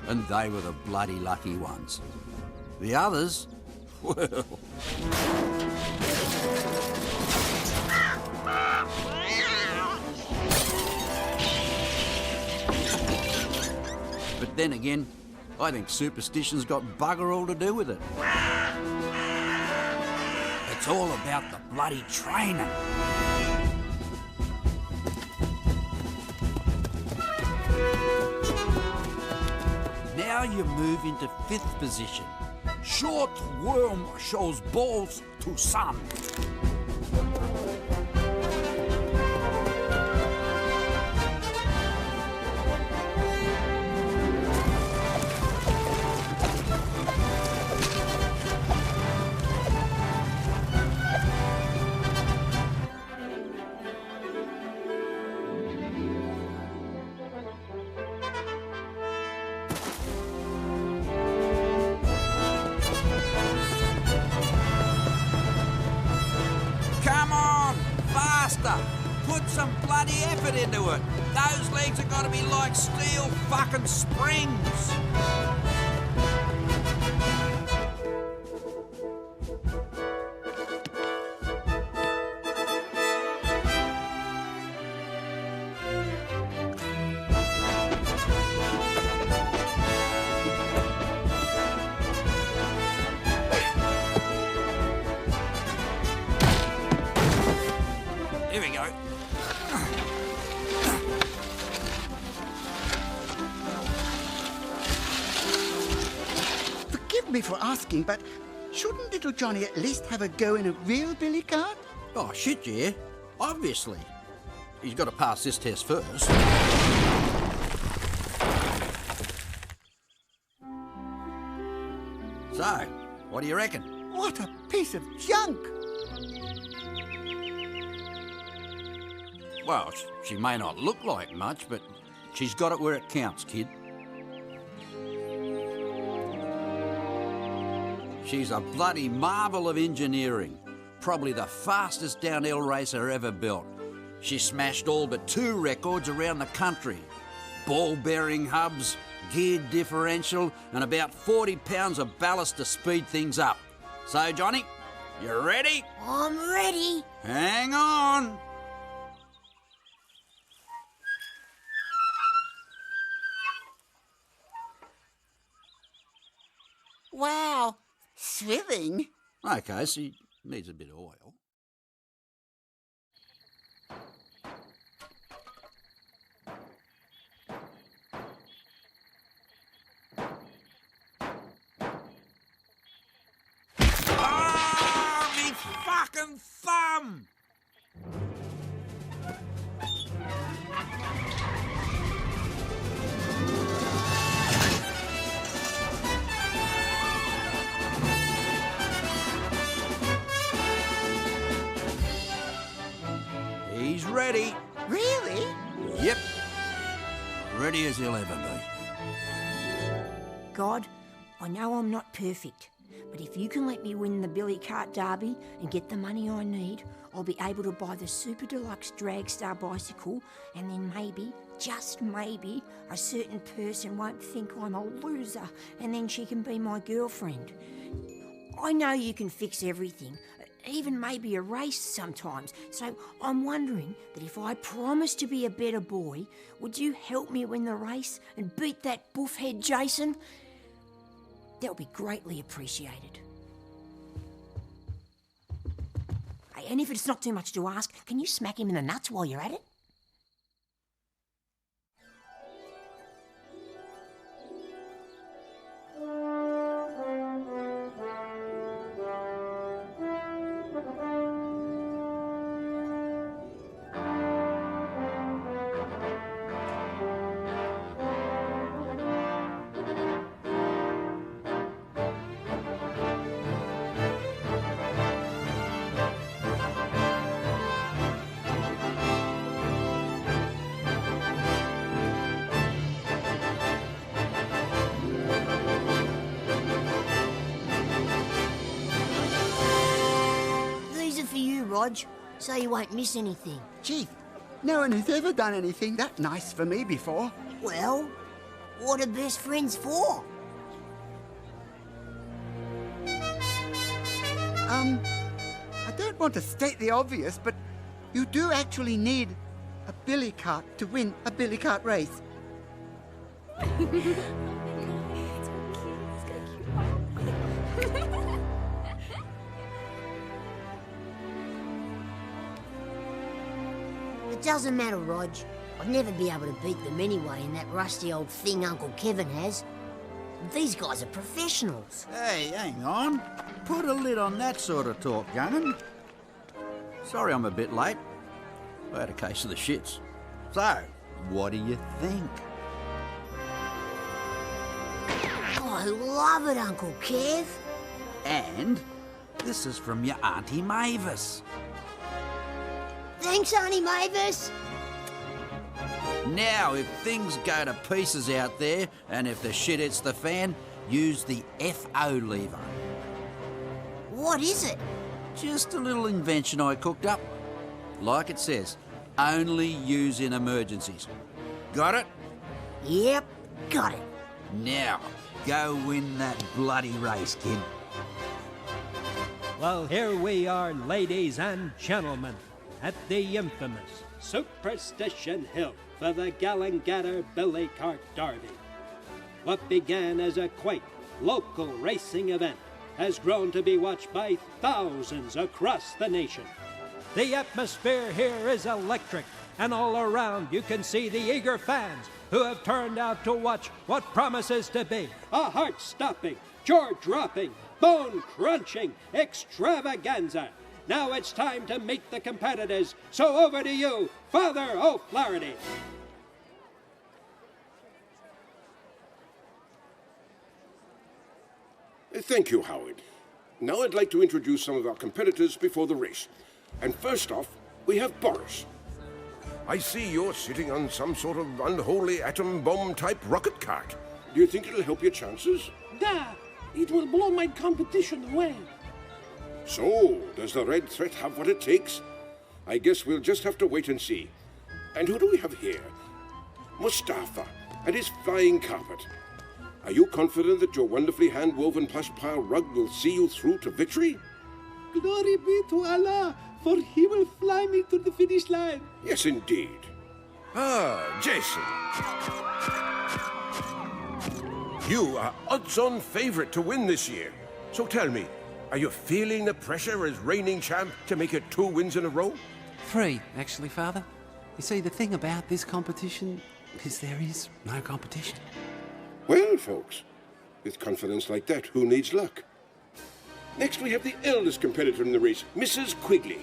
S8: And they were the bloody lucky ones. The others, well... But then again, I think superstition's got bugger all to do with it. It's all about the bloody training. Now you move into 5th position. Short worm shows balls to sun. Put some bloody effort into it. Those legs are going to be like steel fucking springs. Here we go.
S4: Forgive me for asking, but shouldn't little Johnny at least have a go in a real billy cart?
S8: Oh, shit, yeah. Obviously. He's got to pass this test first. So, what do you reckon?
S4: What a piece of junk!
S8: Well, she may not look like much, but she's got it where it counts, kid. She's a bloody marvel of engineering. Probably the fastest downhill racer ever built. She smashed all but 2 records around the country. Ball-bearing hubs, geared differential, and about 40 pounds of ballast to speed things up. So, Johnny, you ready?
S7: I'm ready.
S8: Hang on.
S4: Wow, thrilling.
S8: Okay, so he needs a bit of oil. thumb! He's ready.
S4: Really?
S8: Yep. Ready as he'll ever be.
S7: God, I know I'm not perfect, but if you can let me win the Billy Cart Derby and get the money I need, I'll be able to buy the Super Deluxe Dragstar bicycle, and then maybe, just maybe, a certain person won't think I'm a loser, and then she can be my girlfriend. I know you can fix everything, even maybe a race sometimes, so I'm wondering that if I promise to be a better boy, would you help me win the race and beat that buffhead Jason? That would be greatly appreciated. Hey, and if it's not too much to ask, can you smack him in the nuts while you're at it? Rog, so you won't miss anything.
S4: Chief, no one has ever done anything that nice for me before.
S7: Well, what are best friends for?
S4: I don't want to state the obvious, but you do actually need a billy cart to win a billy cart race.
S7: It doesn't matter, Rog. I'd never be able to beat them anyway in that rusty old thing Uncle Kevin has. These guys are professionals.
S8: Hey, hang on. Put a lid on that sort of talk, young'un. Sorry I'm a bit late. I had a case of the shits. So, what do you think?
S7: I love it, Uncle Kev.
S8: And this is from your Auntie Mavis.
S7: Thanks, Auntie Mavis.
S8: Now, if things go to pieces out there, and if the shit hits the fan, use the FO lever.
S7: What is it?
S8: Just a little invention I cooked up. Like it says, only use in emergencies. Got it?
S7: Yep, got it.
S8: Now, go win that bloody race, kid.
S2: Well, here we are, ladies and gentlemen, at the infamous Superstition Hill for the Galangatter Billy Cart Derby. What began as a quaint local racing event has grown to be watched by thousands across the nation. The atmosphere here is electric, and all around you can see the eager fans who have turned out to watch what promises to be a heart-stopping, jaw-dropping, bone-crunching extravaganza. Now it's time to meet the competitors, so over to you, Father O'Flaherty.
S1: Thank you, Howard. Now I'd like to introduce some of our competitors before the race. And first off, we have Boris. I see you're sitting on some sort of unholy atom bomb-type rocket cart. Do you think it'll help your chances?
S21: Da! It will blow my competition away.
S1: So, does the Red Threat have what it takes? I guess we'll just have to wait and see. And who do we have here? Mustafa and his flying carpet. Are you confident that your wonderfully hand-woven plush pile rug will see you through to victory?
S21: Glory be to Allah, for he will fly me to the finish line.
S1: Yes, indeed. Ah, Jason. You are odds-on favorite to win this year. So tell me, are you feeling the pressure as reigning champ to make it 2 wins in a row?
S6: 3, actually, Father. You see, the thing about this competition is there is no competition.
S1: Well, folks, with confidence like that, who needs luck? Next, we have the eldest competitor in the race, Mrs. Quigley.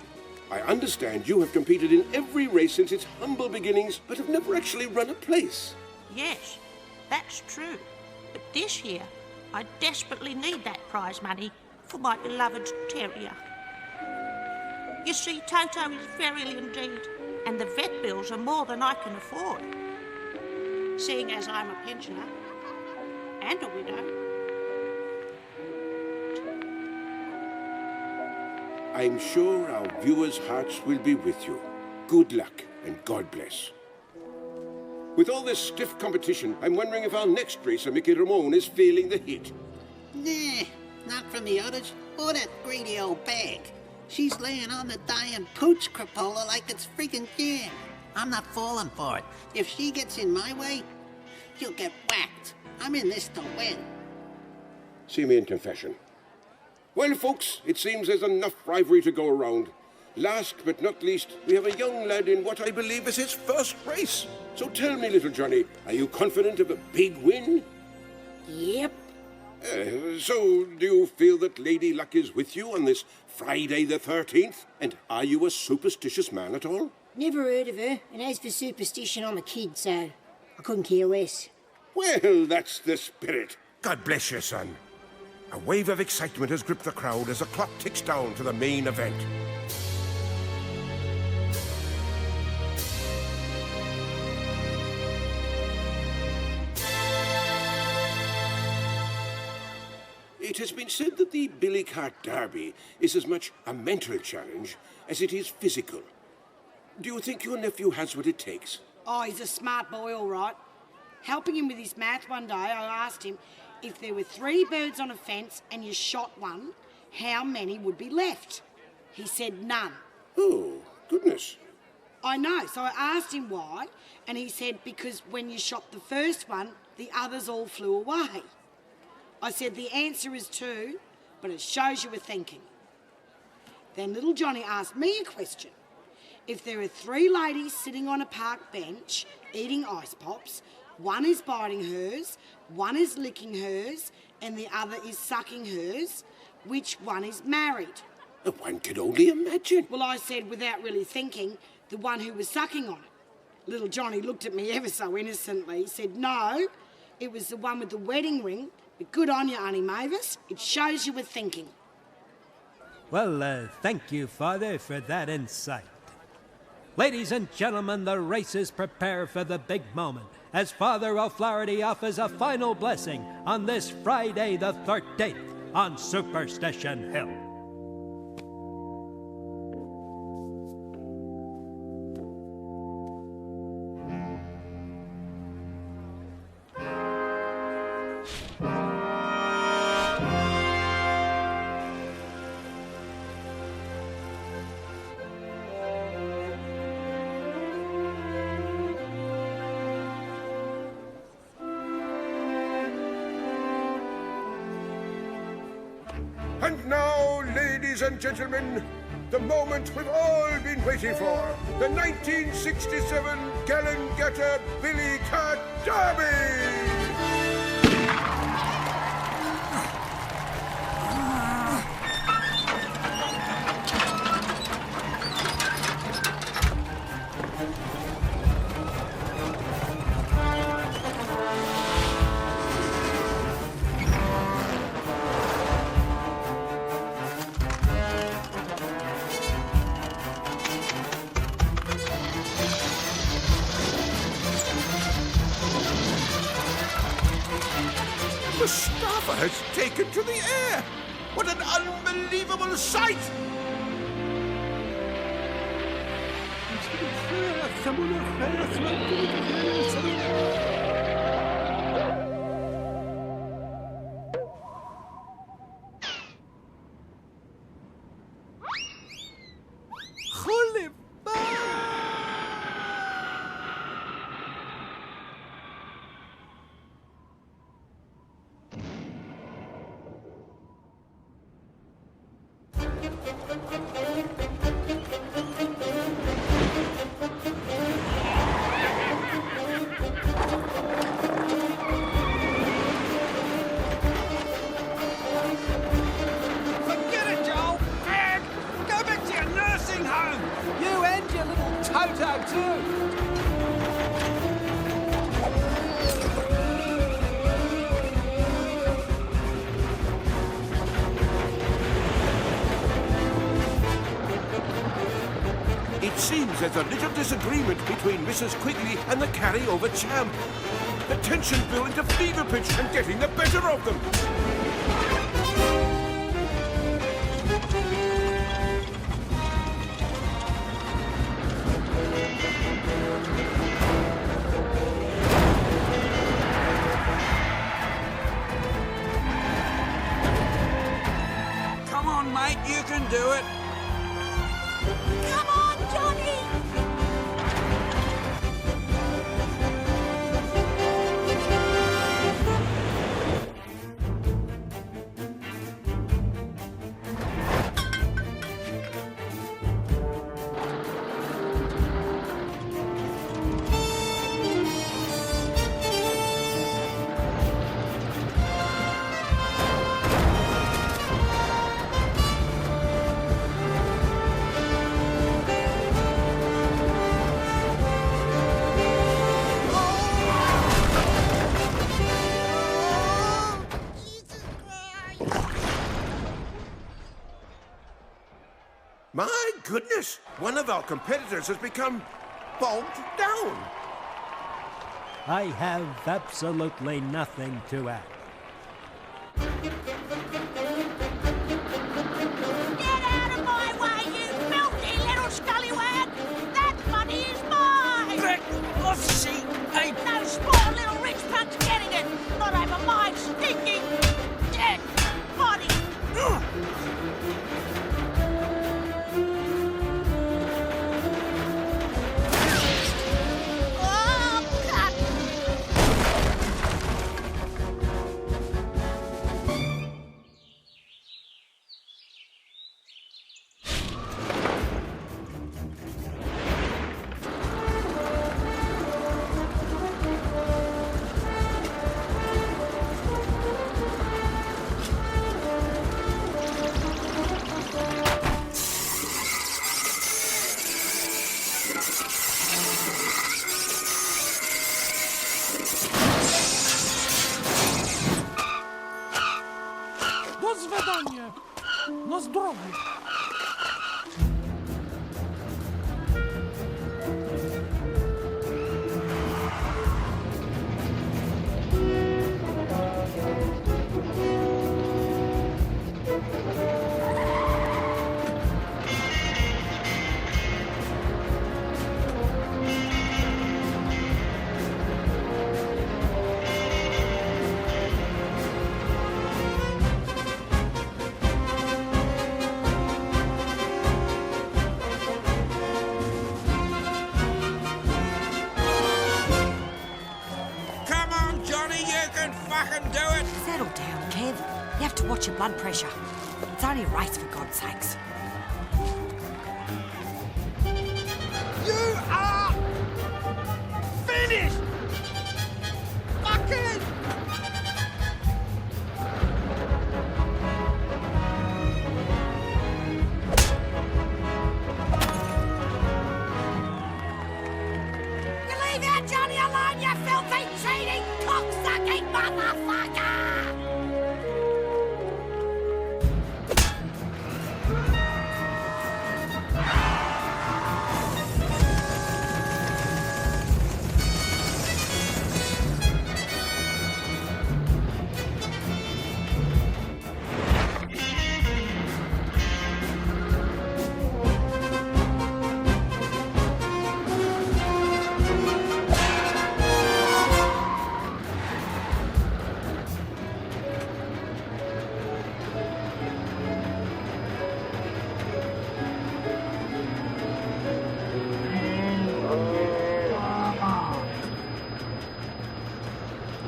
S1: I understand you have competed in every race since its humble beginnings, but have never actually run a place.
S20: Yes, that's true. But this year, I desperately need that prize money for my beloved terrier. You see, Toto is very ill indeed, and the vet bills are more than I can afford. Seeing as I'm a pensioner and a widow.
S1: I'm sure our viewers' hearts will be with you. Good luck and God bless. With all this stiff competition, I'm wondering if our next racer, Mickey Ramone, is feeling the heat.
S21: Nah, not from the others or that greedy old bag. She's laying on the dying pooch crapola like it's freaking jam. I'm not falling for it. If she gets in my way, you'll get whacked. I'm in this to win.
S1: See me in confession. Well, folks, it seems there's enough rivalry to go around. Last but not least, we have a young lad in what I believe is his first race. So tell me, little Johnny, are you confident of a big win?
S7: Yep.
S1: So, do you feel that Lady Luck is with you on this Friday the 13th? And are you a superstitious man at all?
S7: Never heard of her, and as for superstition, I'm a kid, so I couldn't care less.
S1: Well, that's the spirit. God bless you, son. A wave of excitement has gripped the crowd as the clock ticks down to the main event. It has been said that the Billy Cart Derby is as much a mental challenge as it is physical. Do you think your nephew has what it takes?
S12: Oh, he's a smart boy, all right. Helping him with his math one day, I asked him, if there were 3 birds on a fence and you shot one, how many would be left? He said none.
S1: Oh, goodness.
S12: I know, so I asked him why, and he said because when you shot the first one, the others all flew away. I said the answer is 2, but it shows you were thinking. Then little Johnny asked me a question. If there are 3 ladies sitting on a park bench eating ice pops, one is biting hers, one is licking hers, and the other is sucking hers, which one is married?
S1: One can only imagine.
S12: Well, I said, without really thinking, the one who was sucking on it. Little Johnny looked at me ever so innocently, said, no, it was the one with the wedding ring. But good on you, Auntie Mavis. It shows you were thinking.
S22: Well, thank you, Father, for that insight. Ladies and gentlemen, the races prepare for the big moment as Father O'Flaherty offers a final blessing on this Friday the 13th on Superstition Hill.
S1: And now, ladies and gentlemen, the moment we've all been waiting for, the 1967 Gallengatter Billy Cart Derby! Mustafa has taken to the air! What an unbelievable sight!
S12: Holy
S1: It seems there's a little disagreement between Mrs. Quigley and the carry-over champ. The tension building to fever pitch and getting the better of them.
S8: Come on, mate, you can do it.
S11: Come on, Johnny!
S1: My goodness! One of our competitors has become bogged down.
S22: I have absolutely nothing to add.
S20: Get out of my way, you filthy little scallywag! That money is mine!
S8: Back off, see? Hey!
S20: No spoiled little rich punk's getting it! Not over my stinking dead body! Oh, cut!
S18: До свидания. На здоровье.
S8: Come on, Johnny, you can fucking do it.
S11: Settle down, Kev. You have to watch your blood pressure. It's only a race, for God's sakes.
S8: You are finished. Fucking.
S11: You leave our Johnny alone, you filthy, cheating, cock-sucking motherfucker!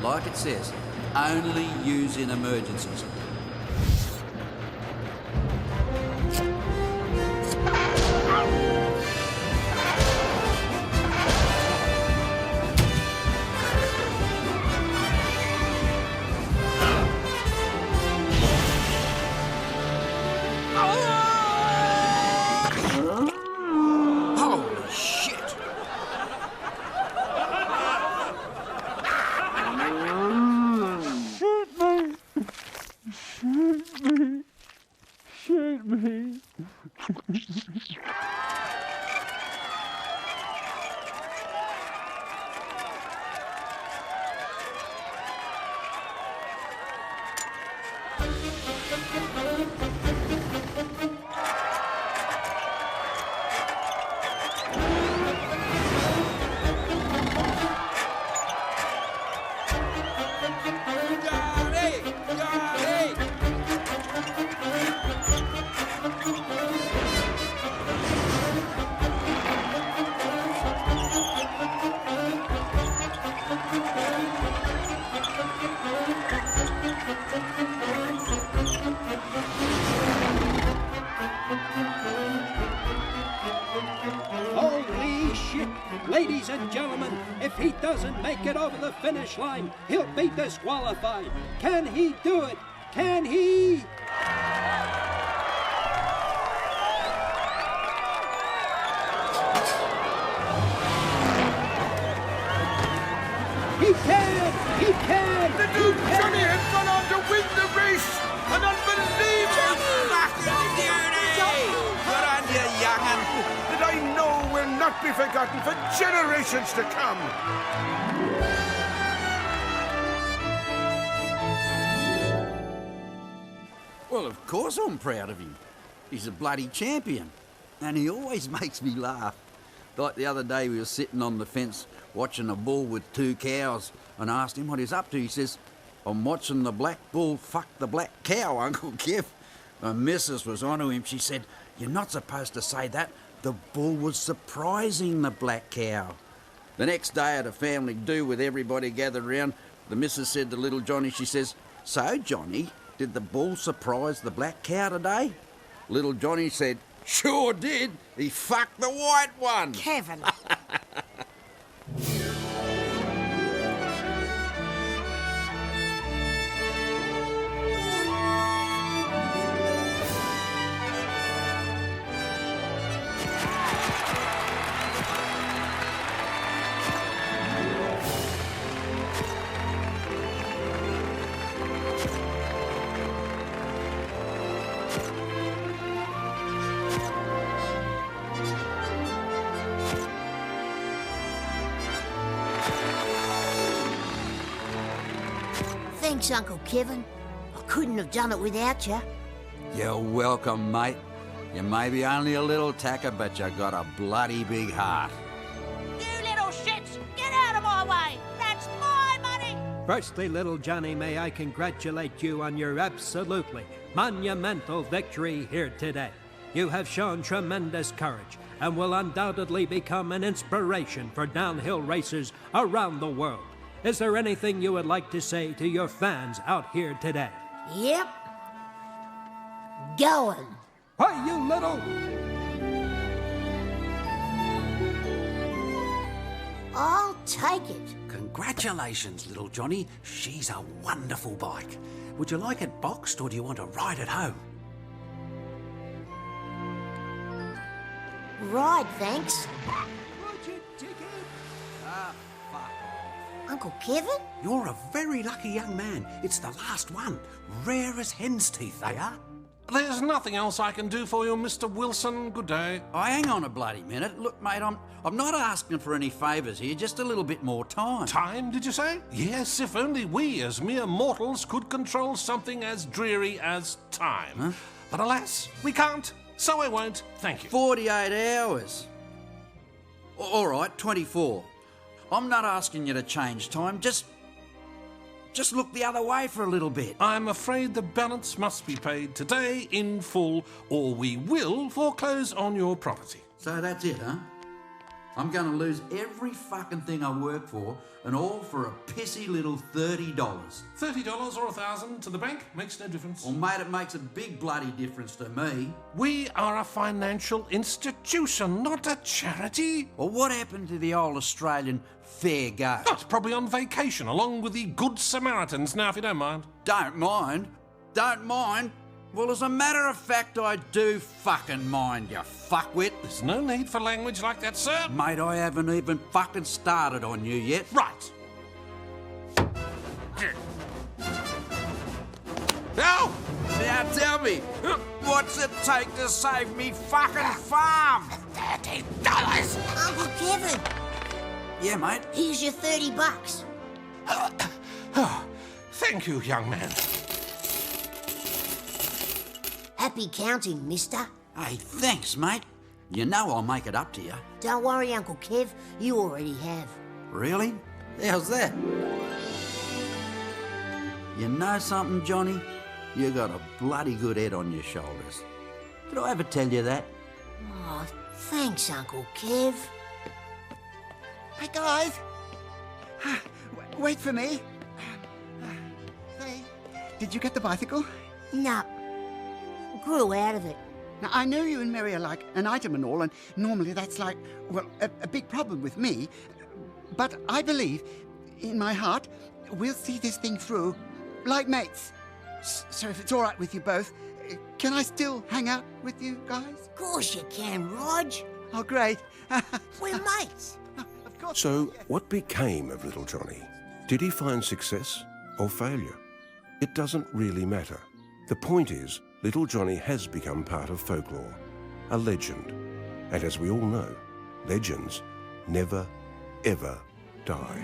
S8: Like it says, only use in emergencies. Holy shit!
S2: Ladies and gentlemen, if he doesn't make it over the finish line, he'll be disqualified. Can he do it? Can he? He can! He can!
S1: Little Johnny has gone on to win the race! An unbelievable
S8: fucking beauty! Good on you, young'un.
S1: that I know will not be forgotten for generations to come.
S8: Well, of course I'm proud of him. He's a bloody champion. And he always makes me laugh. Like the other day we were sitting on the fence watching a bull with 2 cows and asked him what he's up to. He says, I'm watching the black bull fuck the black cow, Uncle Kev. My missus was onto him. She said, you're not supposed to say that. The bull was surprising the black cow. The next day at a family do with everybody gathered round, the missus said to little Johnny, she says, so, Johnny, did the bull surprise the black cow today? Little Johnny said, sure did. He fucked the white one.
S11: Kevin.
S7: Thanks, Uncle Kevin. I couldn't have done it without you.
S8: You're welcome, mate. You may be only a little tacker, but you got a bloody big heart.
S20: You little shits, get out of my way. That's my money.
S22: Firstly, little Johnny, may I congratulate you on your absolutely monumental victory here today. You have shown tremendous courage and will undoubtedly become an inspiration for downhill racers around the world. Is there anything you would like to say to your fans out here today?
S7: Yep. Going.
S22: Why, you little...
S7: I'll take it.
S6: Congratulations, little Johnny. She's a wonderful bike. Would you like it boxed or do you want to ride it home?
S7: Ride, thanks. Uncle Kevin?
S6: You're a very lucky young man. It's the last one. Rare as hen's teeth, they are.
S18: There's nothing else I can do for you, Mr. Wilson. Good day.
S8: Oh, hang on a bloody minute. Look, mate, I'm not asking for any favours here, just a little bit more time.
S18: Time, did you say? Yes, if only we, as mere mortals, could control something as dreary as time.
S8: Huh?
S18: But alas, we can't, so I won't. Thank you.
S8: 48 hours. All right, 24. I'm not asking you to change time, just look the other way for a little bit.
S18: I'm afraid the balance must be paid today in full, or we will foreclose on your property.
S8: So that's it, huh? I'm going to lose every fucking thing I work for, and all for a pissy little $30.
S18: $30 or $1,000 to the bank makes no difference.
S8: Well, mate, it makes a big bloody difference to me.
S18: We are a financial institution, not a charity.
S8: Well, what happened to the old Australian fair go?
S18: Oh, it's probably on vacation, along with the Good Samaritans, now, if you don't mind.
S8: Don't mind? Don't mind? Well, as a matter of fact, I do fucking mind, you fuckwit.
S18: There's no need for language like that, sir.
S8: Mate, I haven't even fucking started on you yet.
S18: Right. Now!
S8: Now tell me, what's it take to save me fucking farm?
S7: $30. Uncle Kevin,
S8: Yeah, mate.
S7: here's your $30.
S18: Oh, thank you, young man.
S7: Happy counting, mister.
S8: Hey, thanks, mate. You know I'll make it up to you.
S7: Don't worry, Uncle Kev, you already have.
S8: Really? How's that? You know something, Johnny? You got a bloody good head on your shoulders. Did I ever tell you that?
S7: Oh, thanks, Uncle Kev.
S4: Hey, guys. Wait for me. Say, did you get the bicycle?
S7: No. Grew out of it.
S4: Now, I know you and Mary are like an item and all, and normally that's like, well, a big problem with me. But I believe, in my heart, we'll see this thing through, like mates. So if it's all right with you both, can I still hang out with you guys?
S7: Of course you can, Rog.
S4: Oh, great.
S7: We're mates.
S1: So, what became of little Johnny? Did he find success or failure? It doesn't really matter. The point is, little Johnny has become part of folklore, a legend. And as we all know, legends never, ever die.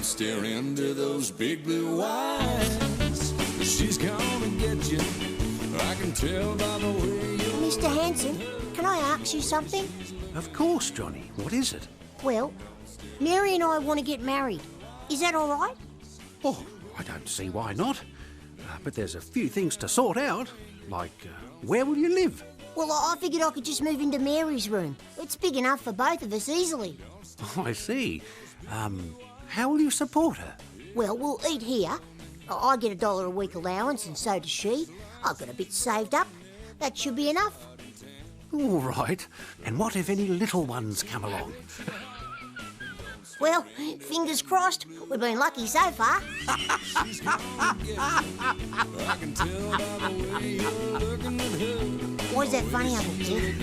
S13: Stare into those big blue eyes. She's gonna get you. I can tell by the way you...
S7: Mr. Hanson, can I ask you something?
S6: Of course, Johnny. What is it?
S7: Well, Mary and I want to get married. Is that all right?
S6: Oh, I don't see why not. But there's a few things to sort out. Like, where will you live?
S7: Well, I figured I could just move into Mary's room. It's big enough for both of us easily.
S6: Oh, I see. How will you support her?
S7: Well, we'll eat here. I get $1 a week allowance and so does she. I've got a bit saved up. That should be enough.
S6: All right. And what if any little ones come along?
S7: Well, fingers crossed. We've been lucky so far. Why is that funny, Uncle Tim?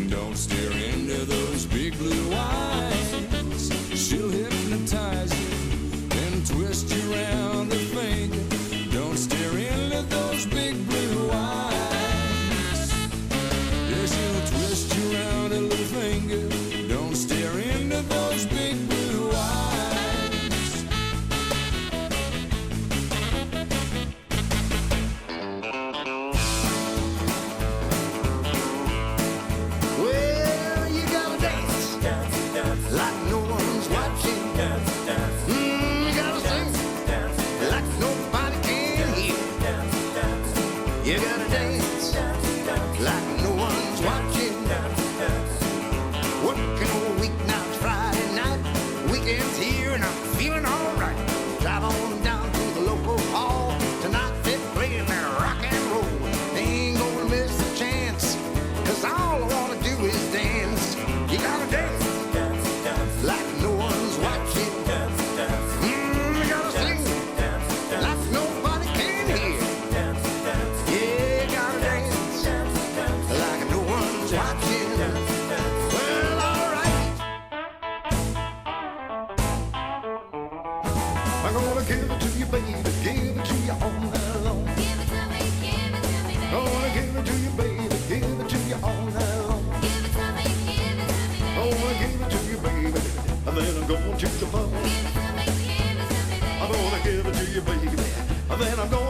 S13: Don't stare into those big blue eyes. She'll hypnotize you and twist you around the finger. Don't stare into those big blue eyes. Yeah, she'll twist you around a little finger. Don't stare into those big blue eyes. Well, you gotta dance, dance, dance, like no one's watching. Dance, dance, you gotta sing, dance, like nobody can hear. Dance, dance, you gotta dance, dance, like no one's watching. Dance, dance, working all week now, it's Friday night. Weekend's here and I'm feeling alright. Drive on down to the local hall. Tonight they're playing their rock and roll. They ain't gonna miss a chance, 'cause all I wanna do is dance. You gotta dance, dance, dance, like no one's watching. Dance, dance, you gotta sing, dance, like nobody can hear. Dance, dance, yeah, you gotta dance, dance, like no one's watching. Well, alright. I'm gonna give it to you, baby, give it to you all night long. Give it to me, baby. Gonna give it to you, baby, give it to you all night long. Give it to me, baby. Gonna give it to you, baby, and then I'm going to the bar. Give it to me, I'm gonna give it to you, baby, and then I'm going